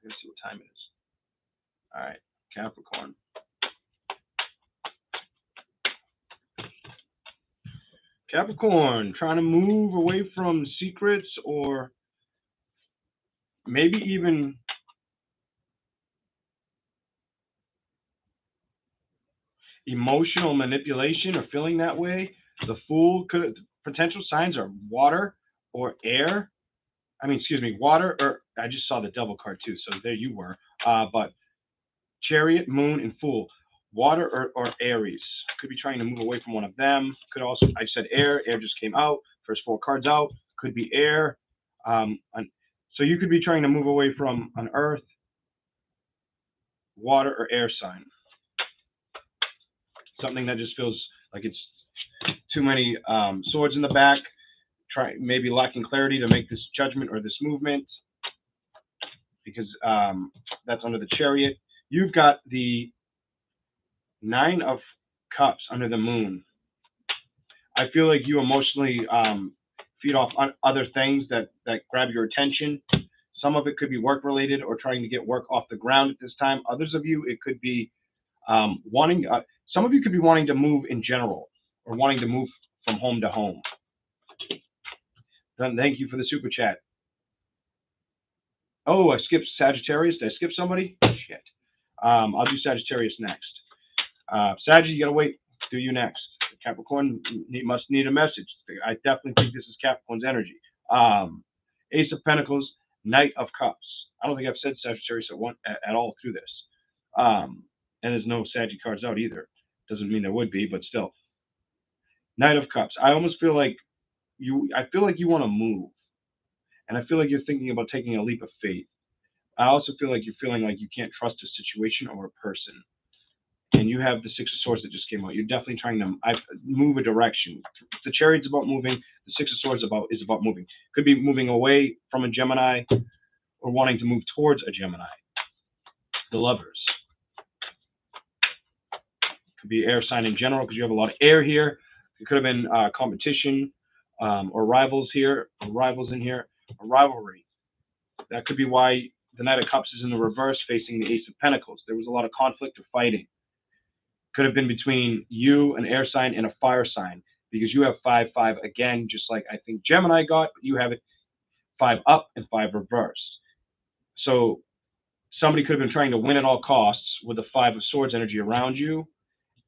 Let's see what time it is. All right, Capricorn. Capricorn, trying to move away from secrets, or maybe even emotional manipulation, or feeling that way. The Fool could, potential signs are water or air. Water, or I just saw the Devil card too, so there you were. But Chariot, Moon, and Fool. Water or Aries. Could be trying to move away from one of them. Could also, I said air. Air just came out. First 4 cards out. Could be air. So you could be trying to move away from an earth, water, or air sign. Something that just feels like it's too many swords in the back. Maybe lacking clarity to make this judgment or this movement, because that's under the Chariot. You've got the 9 of Cups under the Moon. I feel like you emotionally feed off other things that grab your attention. Some of it could be work related or trying to get work off the ground at this time. Others of you, it could be wanting. Some of you could be wanting to move in general, or wanting to move from home to home. Then thank you for the super chat. Oh, I skipped Sagittarius. Did I skip somebody? Shit. I'll do Sagittarius next. Sag, you gotta wait. Do you next. Capricorn must need a message. I definitely think this is Capricorn's energy. Ace of Pentacles, Knight of Cups. I don't think I've said Sagittarius at all through this. And there's no Saggy cards out either. Doesn't mean there would be, but still. Knight of Cups. I almost feel like you want to move. And I feel like you're thinking about taking a leap of faith. I also feel like you're feeling like you can't trust a situation or a person. And you have the 6 of Swords that just came out. You're definitely trying to move a direction. The Chariot's about moving. The 6 of Swords is about moving. Could be moving away from a Gemini or wanting to move towards a Gemini. The Lovers. Could be air sign in general because you have a lot of air here. It could have been competition or rivals here, or rivals in here, a rivalry. That could be why the Knight of Cups is in the reverse facing the Ace of Pentacles. There was a lot of conflict or fighting. Could have been between you, an air sign, and a fire sign, because you have 5-5 again, just like I think Gemini got, but you have it 5 up and 5 reversed. So somebody could have been trying to win at all costs with the 5 of Swords energy around you,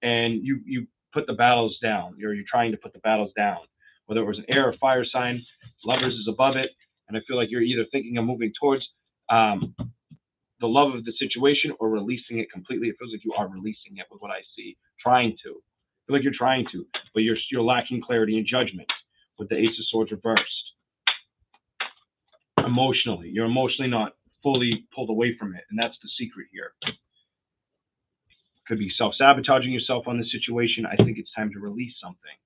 and you put the battles down, or you're trying to put the battles down. Whether it was an air or fire sign, Lovers is above it, and I feel like you're either thinking of moving towards the love of the situation or releasing it completely. It feels like you are releasing it with what I see. Trying to. I feel like you're trying to, but you're lacking clarity and judgment with the Ace of Swords reversed. Emotionally. You're emotionally not fully pulled away from it, and that's the secret here. Could be self-sabotaging yourself on the situation. I think it's time to release something.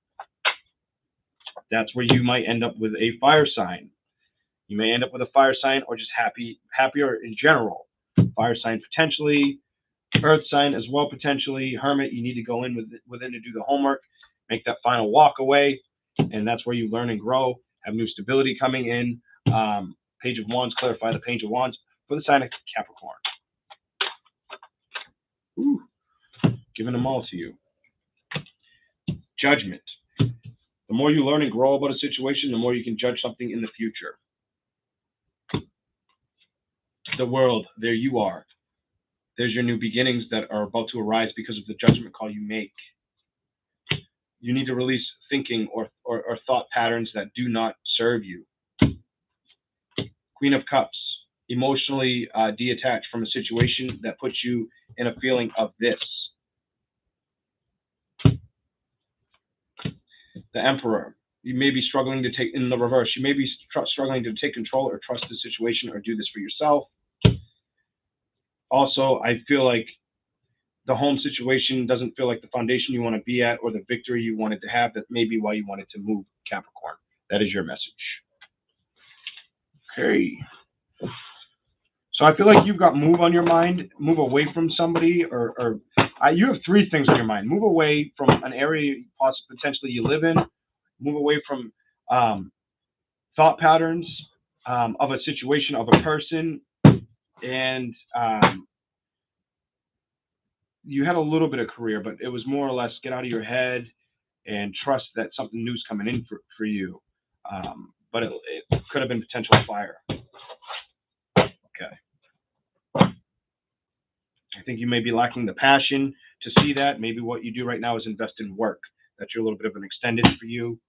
That's where you might end up with a fire sign. You may end up with a fire sign, or just happier in general. Fire sign potentially, earth sign as well potentially. Hermit, you need to go within to do the homework, make that final walk away, and that's where you learn and grow. Have new stability coming in. Page of Wands, clarify the Page of Wands for the sign of Capricorn. Ooh, giving them all to you. Judgment. The more you learn and grow about a situation, the more you can judge something in the future. The World, there you are. There's your new beginnings that are about to arise because of the judgment call you make. You need to release thinking or thought patterns that do not serve you. Queen of Cups, emotionally detached from a situation that puts you in a feeling of this. The Emperor, you may be struggling to take, in the reverse, you may be struggling to take control or trust the situation or do this for yourself. Also, I feel like the home situation doesn't feel like the foundation you want to be at or the victory you wanted to have. That may be why you wanted to move, Capricorn. That is your message. Okay. So I feel like you've got move on your mind, move away from somebody, or you have 3 things on your mind. Move away from an area potentially you live in. Move away from thought patterns of a situation, of a person. And you had a little bit of career, but it was more or less get out of your head and trust that something new is coming in for you. But it could have been potential fire. Okay. I think you may be lacking the passion to see that. Maybe what you do right now is invest in work. That's a little bit of an extended for you.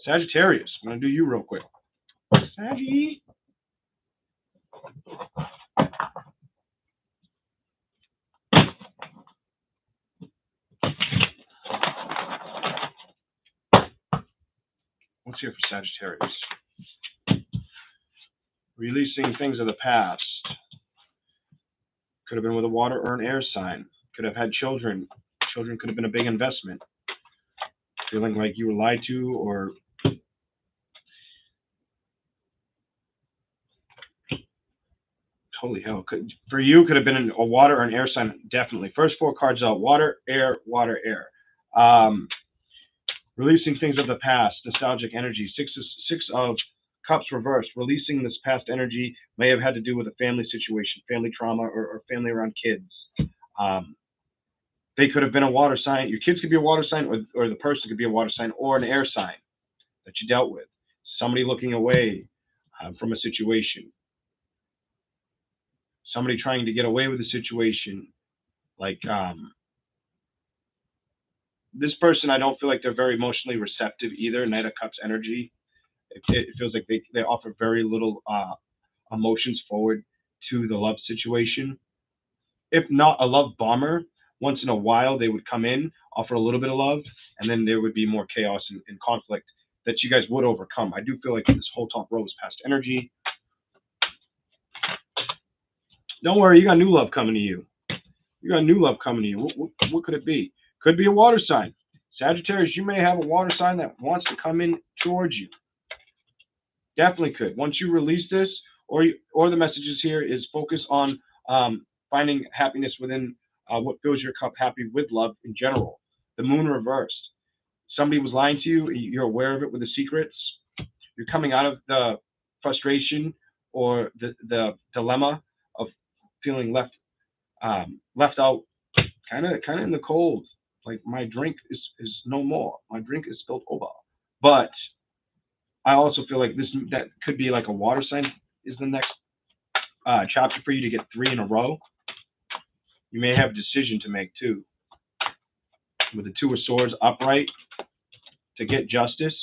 Sagittarius, I'm going to do you real quick. Saggy. else here for Sagittarius? Releasing things of the past. Could have been with a water or an air sign. Could have had children. Children could have been a big investment. Feeling like you were lied to, or holy hell. For you, could have been a water or an air sign, definitely. First four cards out: water, air, water, air. Releasing things of the past, nostalgic energy. Six of Cups reversed. Releasing this past energy may have had to do with a family situation, family trauma, or family around kids. They could have been a water sign. Your kids could be a water sign, or the person could be a water sign, or an air sign that you dealt with. Somebody looking away from a situation. Somebody trying to get away with a situation. Like this person, I don't feel like they're very emotionally receptive either. Knight of Cups energy. It feels like they offer very little emotions forward to the love situation. If not a love bomber, once in a while they would come in, offer a little bit of love, and then there would be more chaos and conflict that you guys would overcome. I do feel like this whole top row is past energy. Don't worry, you got new love coming to you. You got new love coming to you. What could it be? Could be a water sign. Sagittarius, you may have a water sign that wants to come in towards you. Definitely could. Once you release this, or the messages here is focus on finding happiness within what fills your cup, happy with love in general. The moon reversed. Somebody was lying to you. You're aware of it with the secrets. You're coming out of the frustration or the dilemma of feeling left out, kind of in the cold. Like my drink is no more. My drink is spilled over. But I also feel like that could be like a water sign is the next chapter for you to get 3 in a row. You may have a decision to make too. With the 2 of Swords upright to get justice.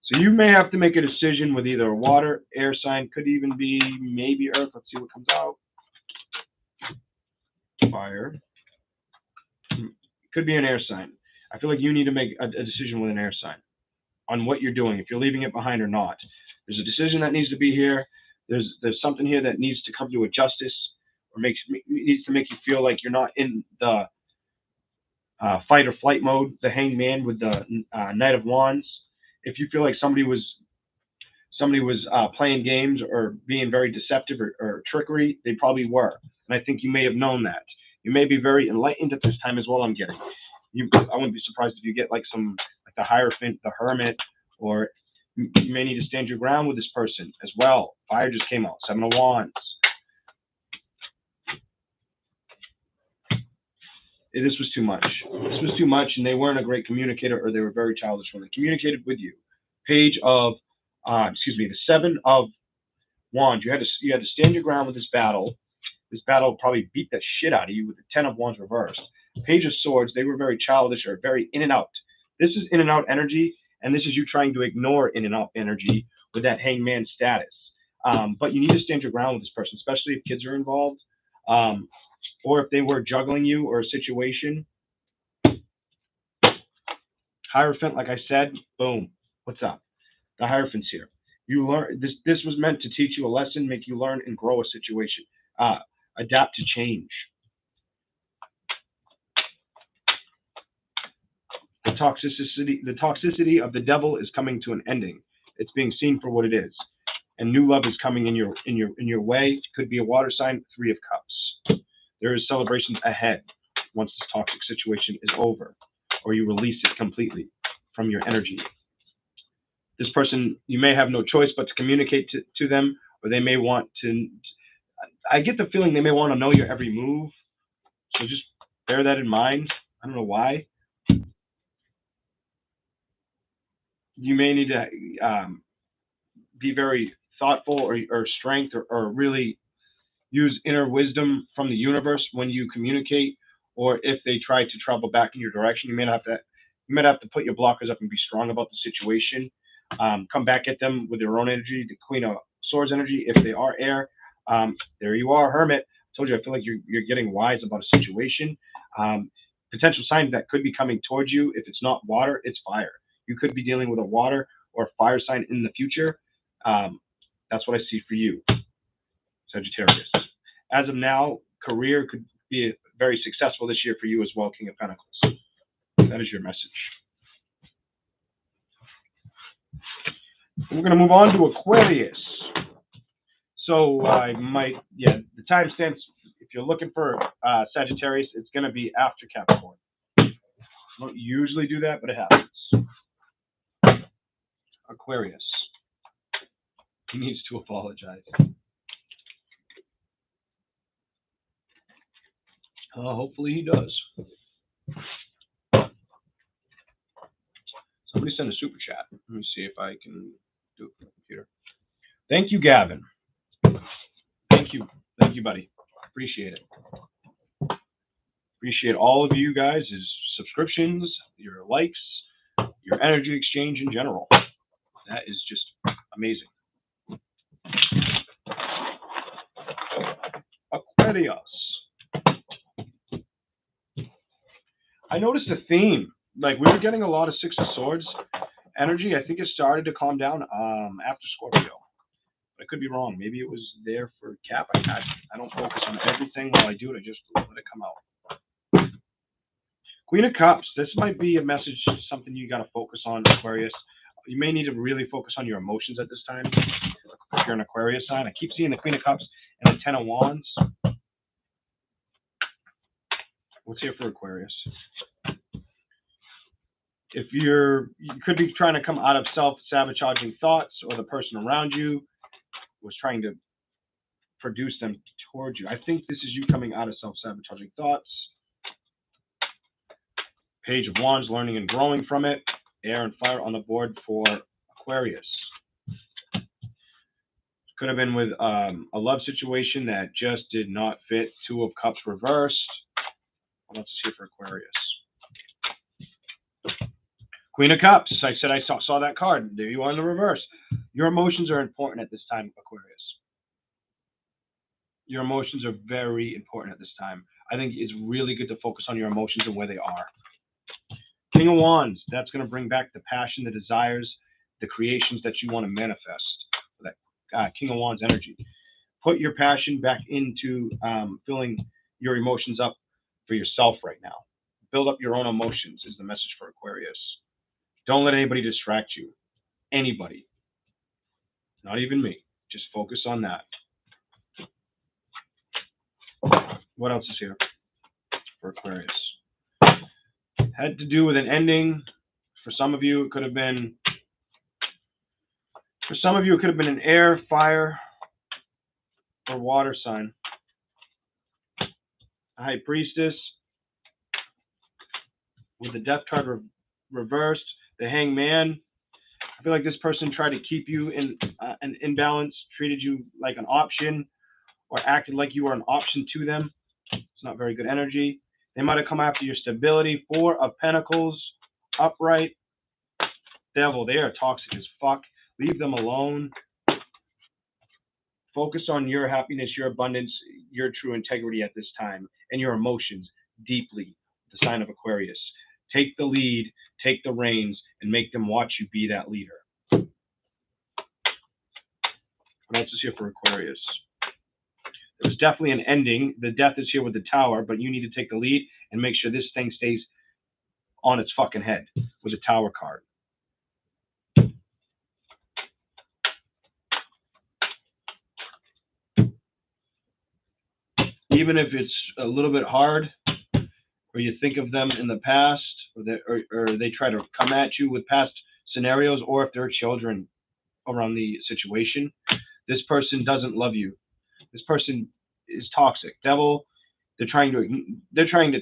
So you may have to make a decision with either a water, air sign, could even be maybe earth. Let's see what comes out. Fire. Could be an air sign. I feel like you need to make a decision with an air sign on what you're doing, if you're leaving it behind or not. There's a decision that needs to be here. There's something here that needs to come to a justice, or needs to make you feel like you're not in the fight or flight mode. The Hanged Man with the Knight of Wands. If you feel like somebody was playing games or being very deceptive or trickery, they probably were. And I think you may have known that. You may be very enlightened at this time as well, I'm getting. I wouldn't be surprised if you get like the Hierophant, the Hermit, or you may need to stand your ground with this person as well. Fire just came out, 7 of Wands. This was too much. This was too much, and they weren't a great communicator, or they were very childish when they communicated with you. The 7 of Wands. You had to stand your ground with this battle. This battle probably beat the shit out of you with the 10 of Wands reversed. Page of Swords, they were very childish or very in and out. This is in and out energy, and this is you trying to ignore in and out energy with that Hanged Man status. But you need to stand your ground with this person, especially if kids are involved, or if they were juggling you or a situation. Hierophant, like I said, boom. What's up? The Hierophant's here. You learn this. This was meant to teach you a lesson, make you learn and grow a situation, adapt to change. The toxicity of the devil is coming to an ending. It's being seen for what it is, and new love is coming in your way. It could be a water sign. 3 of Cups. There is celebrations ahead once this toxic situation is over, or you release it completely from your energy. This person, you may have no choice but to communicate to them, or they may want to. I get the feeling they may want to know your every move, so just bear that in mind. I don't know why. You may need to be very thoughtful or strength or really use inner wisdom from the universe when you communicate, or if they try to travel back in your direction, you might have to put your blockers up and be strong about the situation. Come back at them with their own energy, the Queen of Swords energy. If they are air, there you are, Hermit. I told you, I feel like you're getting wise about a situation. Potential signs that could be coming towards you. If it's not water, it's fire. You could be dealing with a water or fire sign in the future, that's what I see for you, Sagittarius. As of now, career could be very successful this year for you as well, King of Pentacles. That is your message. We're going to move on to Aquarius. So the timestamps, if you're looking for Sagittarius, it's going to be after Capricorn. I don't usually do that, but it happens. Aquarius. He needs to apologize. Hopefully he does. Somebody send a super chat. Let me see if I can do it from the computer. Thank you, Gavin. Thank you, buddy. Appreciate it. Appreciate all of you guys' subscriptions, your likes, your energy exchange in general. That is just amazing. Aquarius. I noticed a theme. Like, we were getting a lot of Six of Swords energy. I think it started to calm down after Scorpio. I could be wrong. Maybe it was there for Cap. I don't focus on everything while I do it. I just let it come out. Queen of Cups. This might be a message, something you got to focus on, Aquarius. You may need to really focus on your emotions at this time. If you're an Aquarius sign. I keep seeing the Queen of Cups and the Ten of Wands. What's here for Aquarius? If you could be trying to come out of self-sabotaging thoughts, or the person around you was trying to produce them towards you. I think this is you coming out of self-sabotaging thoughts. Page of Wands, learning and growing from it. Air and fire on the board for Aquarius. Could have been with a love situation that just did not fit. Two of Cups reversed. What else is here for Aquarius? Queen of Cups. I said I saw that card. There you are in the reverse. Your emotions are important at this time, Aquarius. Your emotions are very important at this time. I think it's really good to focus on your emotions and where they are. King of Wands. That's going to bring back the passion, the desires, the creations that you want to manifest. That King of Wands energy. Put your passion back into filling your emotions up for yourself right now. Build up your own emotions is the message for Aquarius. Don't let anybody distract you. Anybody. Not even me. Just focus on that. What else is here for Aquarius? Had to do with an ending. For some of you, it could have been an air, fire, or water sign. High Priestess with the Death card reversed. The Hangman. I feel like this person tried to keep you in an imbalance, treated you like an option, or acted like you were an option to them. It's not very good energy. They might have come after your stability. Four of Pentacles, upright. Devil, they are toxic as fuck. Leave them alone. Focus on your happiness, your abundance, your true integrity at this time, and your emotions deeply. The sign of Aquarius. Take the lead, take the reins, and make them watch you be that leader. What else is here for Aquarius? There's definitely an ending. The Death is here with the Tower, but you need to take the lead and make sure this thing stays on its fucking head with the Tower card. Even if it's a little bit hard, or you think of them in the past, or they try to come at you with past scenarios, or if they're children around the situation, this person doesn't love you. This person is toxic. Devil, they're trying to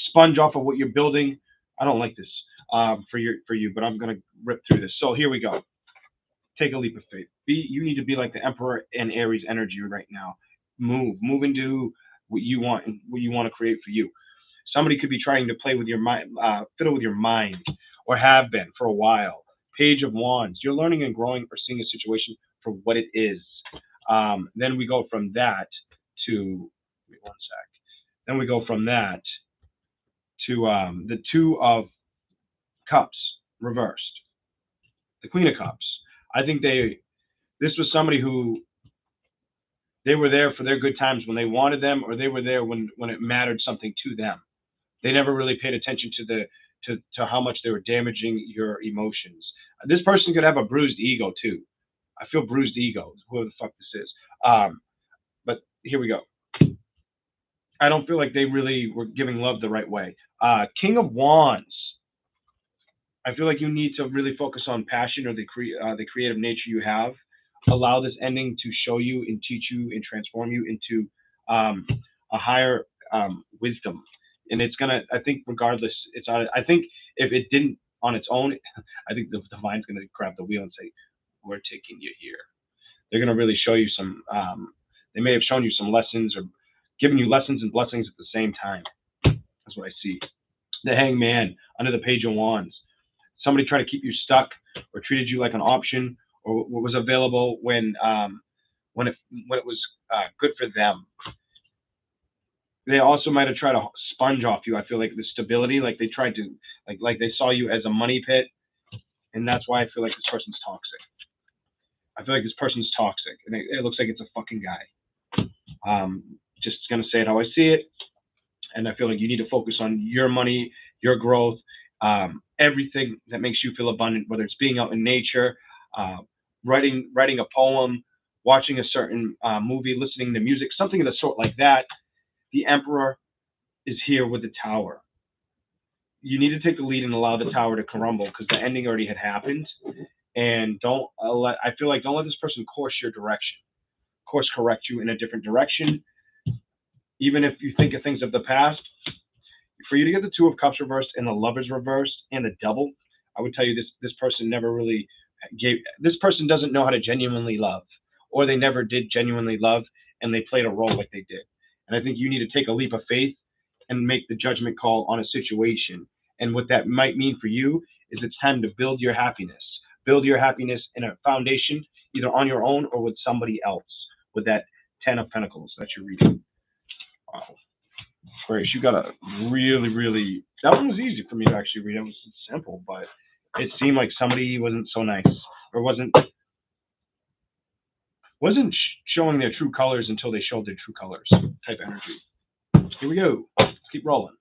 sponge off of what you're building. I don't like this for you, but I'm gonna rip through this. So here we go. Take a leap of faith. You need to be like the Emperor and Aries energy right now. Move into what you want and what you want to create for you. Somebody could be trying to play with your mind, fiddle with your mind, or have been for a while. Page of Wands. You're learning and growing or seeing a situation for what it is. Then we go from that to, wait one sec. Then we go from that to the Two of Cups reversed. The Queen of Cups. I think this was somebody who, they were there for their good times when they wanted them, or they were there when it mattered something to them. They never really paid attention to how much they were damaging your emotions. This person could have a bruised ego too. I feel bruised ego, whoever the fuck this is. But here we go. I don't feel like they really were giving love the right way. King of Wands. I feel like you need to really focus on passion, or the creative nature you have. Allow this ending to show you and teach you and transform you into a higher wisdom. And it's gonna, I think, regardless, I think if it didn't on its own, I think the divine's gonna grab the wheel and say, "We're taking you here." They're gonna really show you some. They may have shown you some lessons, or given you lessons and blessings at the same time. That's what I see. The Hangman under the Page of Wands. Somebody tried to keep you stuck, or treated you like an option, or what was available when it was good for them. They also might have tried to sponge off you. I feel like the stability, like they tried to, like they saw you as a money pit, and that's why I feel like this person's toxic. I feel like this person's toxic, and it looks like it's a fucking guy. Just gonna say it how I see it, and I feel like you need to focus on your money, your growth, everything that makes you feel abundant, whether it's being out in nature, writing a poem, watching a certain movie, listening to music, something of the sort like that. The Emperor is here with the Tower. You need to take the lead and allow the Tower to crumble, because the ending already had happened. And I feel like don't let this person course your direction, course correct you in a different direction. Even if you think of things of the past, for you to get the Two of Cups reversed and the Lovers reversed and the Double, I would tell you this person never really this person doesn't know how to genuinely love, or they never did genuinely love, and they played a role like they did. And I think you need to take a leap of faith and make the judgment call on a situation. And what that might mean for you is it's time to build your happiness. Build your happiness in a foundation, either on your own or with somebody else, with that Ten of Pentacles that you're reading. Wow. Grace, you got a really, that one was easy for me to actually read. It was simple, but it seemed like somebody wasn't so nice, or wasn't showing their true colors until they showed their true colors type energy. Here we go. Let's keep rolling.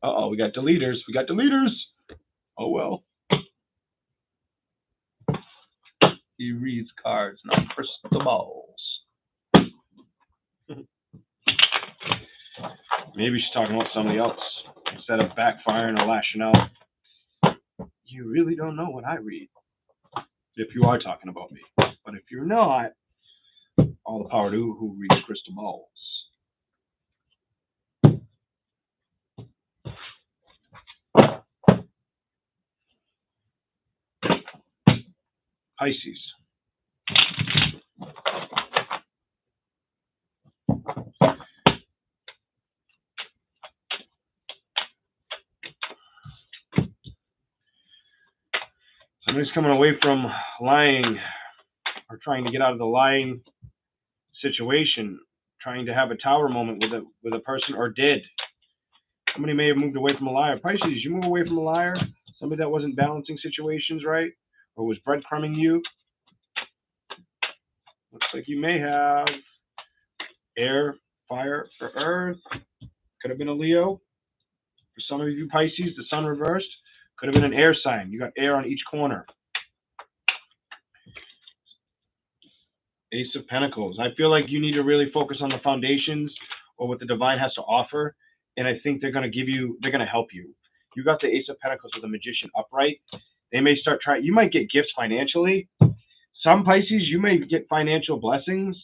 Uh-oh, we got deleters. Oh, well. He reads cards, not crystal balls. Maybe she's talking about somebody else instead of backfiring or lashing out. You really don't know what I read. If you are talking about me. But if you're not, all the power to who reads crystal balls. Pisces. Somebody's coming away from lying, or trying to get out of the lying situation, trying to have a Tower moment with a person, or did. Somebody may have moved away from a liar. Pisces, you move away from a liar, somebody that wasn't balancing situations right, or was breadcrumbing you. Looks like you may have air, fire, or earth. Could have been a Leo. For some of you Pisces, the sun reversed. Could have been an air sign. You got air on each corner. Ace of Pentacles. I feel like you need to really focus on the foundations, or what the divine has to offer. And I think they're going to help you. You got the Ace of Pentacles with the Magician upright. They may start trying, you might get gifts financially. Some Pisces, you may get financial blessings.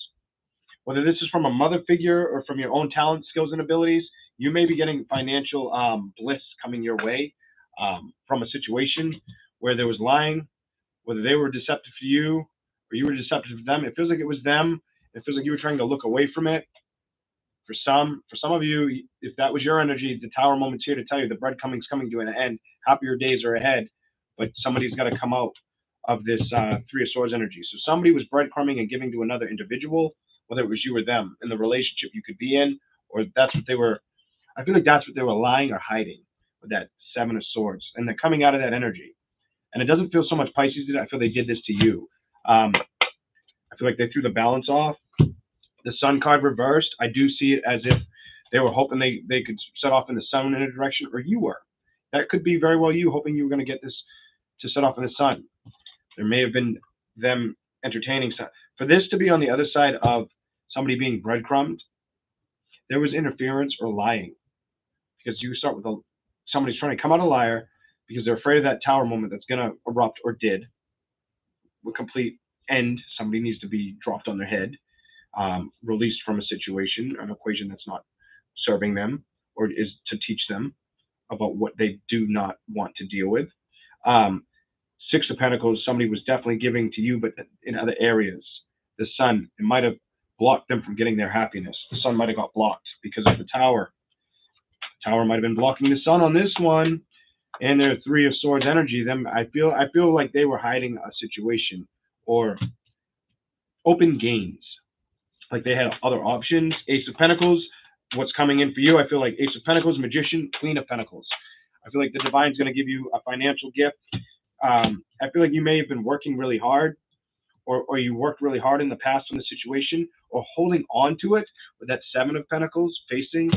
Whether this is from a mother figure or from your own talent, skills, and abilities, you may be getting financial bliss coming your way from a situation where there was lying, whether they were deceptive to you or you were deceptive to them. It feels like it was them. It feels like you were trying to look away from it. For some of you, if that was your energy, the Tower moment's here to tell you the breadcrumbing's coming to an end. Happier days are ahead, but somebody's got to come out of this Three of Swords energy. So somebody was breadcrumbing and giving to another individual, whether it was you or them, in the relationship you could be in, or that's what they were. I feel like that's what they were lying or hiding with that Seven of Swords, and they're coming out of that energy. And it doesn't feel so much Pisces did it. I feel they did this to you. I feel like they threw the balance off. The Sun card reversed. I do see it as if they were hoping they could set off in the Sun in a direction, or you were. That could be very well you hoping you were going to get this to set off in the Sun. There may have been them entertaining. For this to be on the other side of somebody being breadcrumbed, there was interference or lying. Because you start with somebody's trying to come out a liar because they're afraid of that tower moment that's going to erupt or did. A complete end. Somebody needs to be dropped on their head, released from a situation, an equation that's not serving them, or is to teach them about what they do not want to deal with. Six of Pentacles, somebody was definitely giving to you, but in other areas. The Sun, it might have blocked them from getting their happiness. The Sun might have got blocked because of the Tower. The Tower might have been blocking the Sun on this one. And their Three of Swords energy, I feel like they were hiding a situation or open gains. Like they had other options. Ace of Pentacles, what's coming in for you? I feel like Ace of Pentacles, Magician, Queen of Pentacles. I feel like the Divine's going to give you a financial gift. I feel like you may have been working really hard, or you worked really hard in the past on the situation, or holding on to it with that Seven of Pentacles facing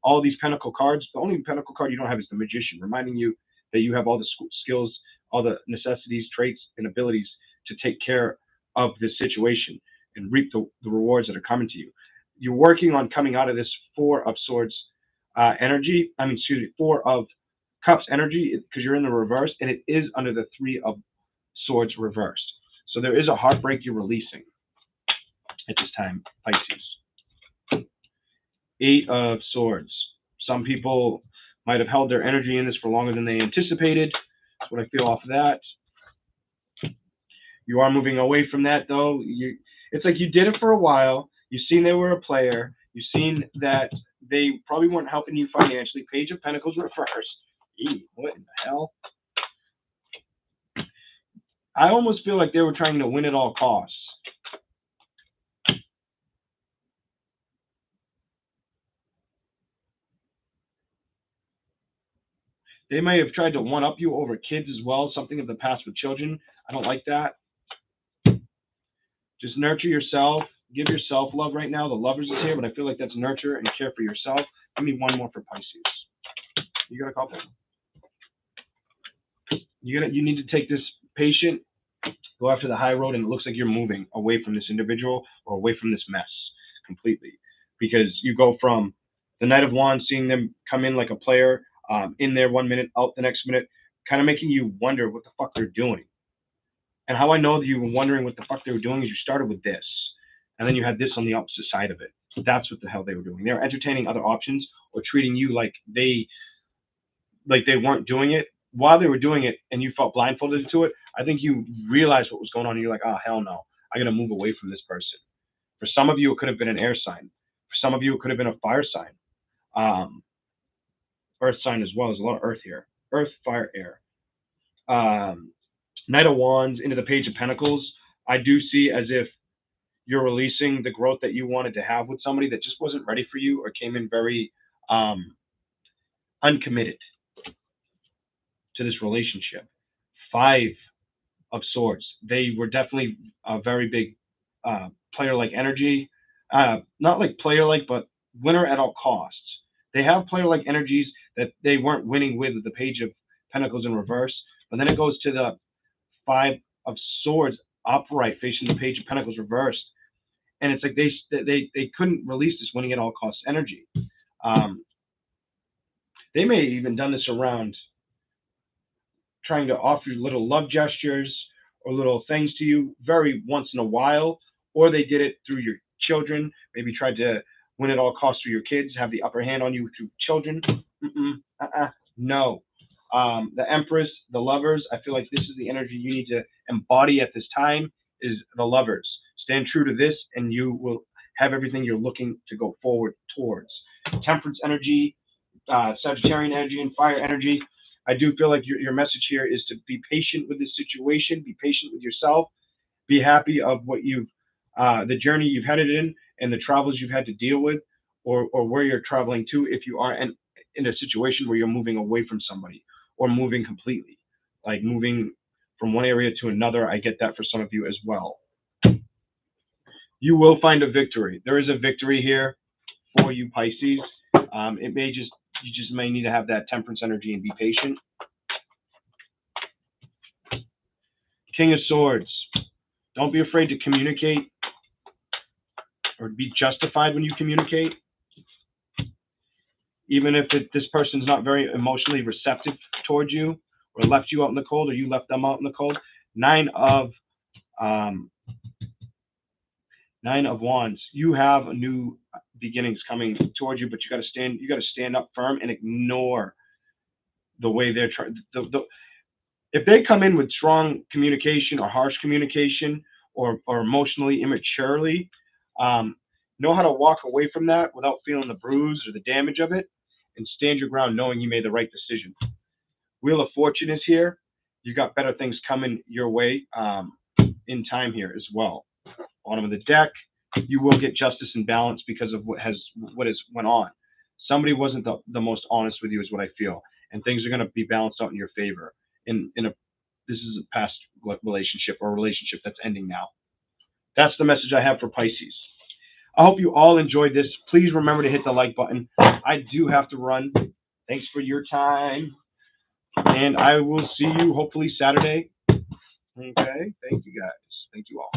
all these Pentacle cards. The only Pentacle card you don't have is the Magician, reminding you that you have all the skills, all the necessities, traits, and abilities to take care of this situation and reap the rewards that are coming to you. You're working on coming out of this Four of Swords energy. Four of Cups energy, because you're in the reverse, and it is under the Three of Swords reversed. So there is a heartbreak you're releasing at this time, Pisces. Eight of Swords. Some people might have held their energy in this for longer than they anticipated. That's what I feel off of that. You are moving away from that, though. It's like you did it for a while. You've seen they were a player. You've seen that they probably weren't helping you financially. Page of Pentacles reversed. What in the hell? I almost feel like they were trying to win at all costs. They may have tried to one-up you over kids as well, something of the past with children. I don't like that. Just nurture yourself. Give yourself love right now. The Lovers is here, but I feel like that's nurture and care for yourself. Give me one more for Pisces. You got a couple. You need to take this patient, go after the high road, and it looks like you're moving away from this individual or away from this mess completely. Because you go from the Knight of Wands, seeing them come in like a player, in there 1 minute, out the next minute, kind of making you wonder what the fuck they're doing. And how I know that you were wondering what the fuck they were doing is you started with this, and then you had this on the opposite side of it. That's what the hell they were doing. They were entertaining other options or treating you like they weren't doing it. While they were doing it and you felt blindfolded to it, I think you realized what was going on and you're like, oh, hell no, I got to move away from this person. For some of you, it could have been an air sign. For some of you, it could have been a fire sign. Earth sign as well. There's a lot of earth here. Earth, fire, air. Knight of Wands into the Page of Pentacles. I do see as if you're releasing the growth that you wanted to have with somebody that just wasn't ready for you or came in very uncommitted to this relationship. Five of Swords. They were definitely a very big player-like energy. Not like player-like, but winner at all costs. They have player-like energies that they weren't winning with the Page of Pentacles in reverse. But then it goes to the Five of Swords upright, facing the Page of Pentacles reversed. And it's like they couldn't release this winning at all costs energy. They may have even done this around trying to offer you little love gestures or little things to you very once in a while, or they did it through your children, maybe tried to win at all costs through your kids, have the upper hand on you through children. No. The Empress, the Lovers, I feel like this is the energy you need to embody at this time, is the Lovers. Stand true to this and you will have everything you're looking to go forward towards. Temperance energy, Sagittarian energy, and fire energy. I do feel like your message here is to be patient with this situation, be patient with yourself, be happy of what the journey you've headed in and the travels you've had to deal with, or where you're traveling to if you are. And in a situation where you're moving away from somebody or moving completely, like moving from one area to another. I get that for some of you as well. You will find a victory. There is a victory here for you, Pisces. You just may need to have that temperance energy and be patient. King of Swords. Don't be afraid to communicate or be justified when you communicate. Even if this person's not very emotionally receptive towards you or left you out in the cold or you left them out in the cold. Nine of Wands. You have a new beginnings coming towards you, but you got to stand up firm and ignore the way they're trying. If they come in with strong communication or harsh communication or emotionally immaturely, know how to walk away from that without feeling the bruise or the damage of it, and stand your ground knowing you made the right decision. Wheel of Fortune is here. You got better things coming your way in time here as well. Bottom of the deck, you will get justice and balance because of what has went on. Somebody wasn't the most honest with you is what I feel, and things are going to be balanced out in your favor. This is a past relationship or a relationship that's ending now. That's the message I have for Pisces. I hope you all enjoyed this. Please remember to hit the like button. I do have to run. Thanks for your time. And I will see you hopefully Saturday. Okay. Thank you guys. Thank you all.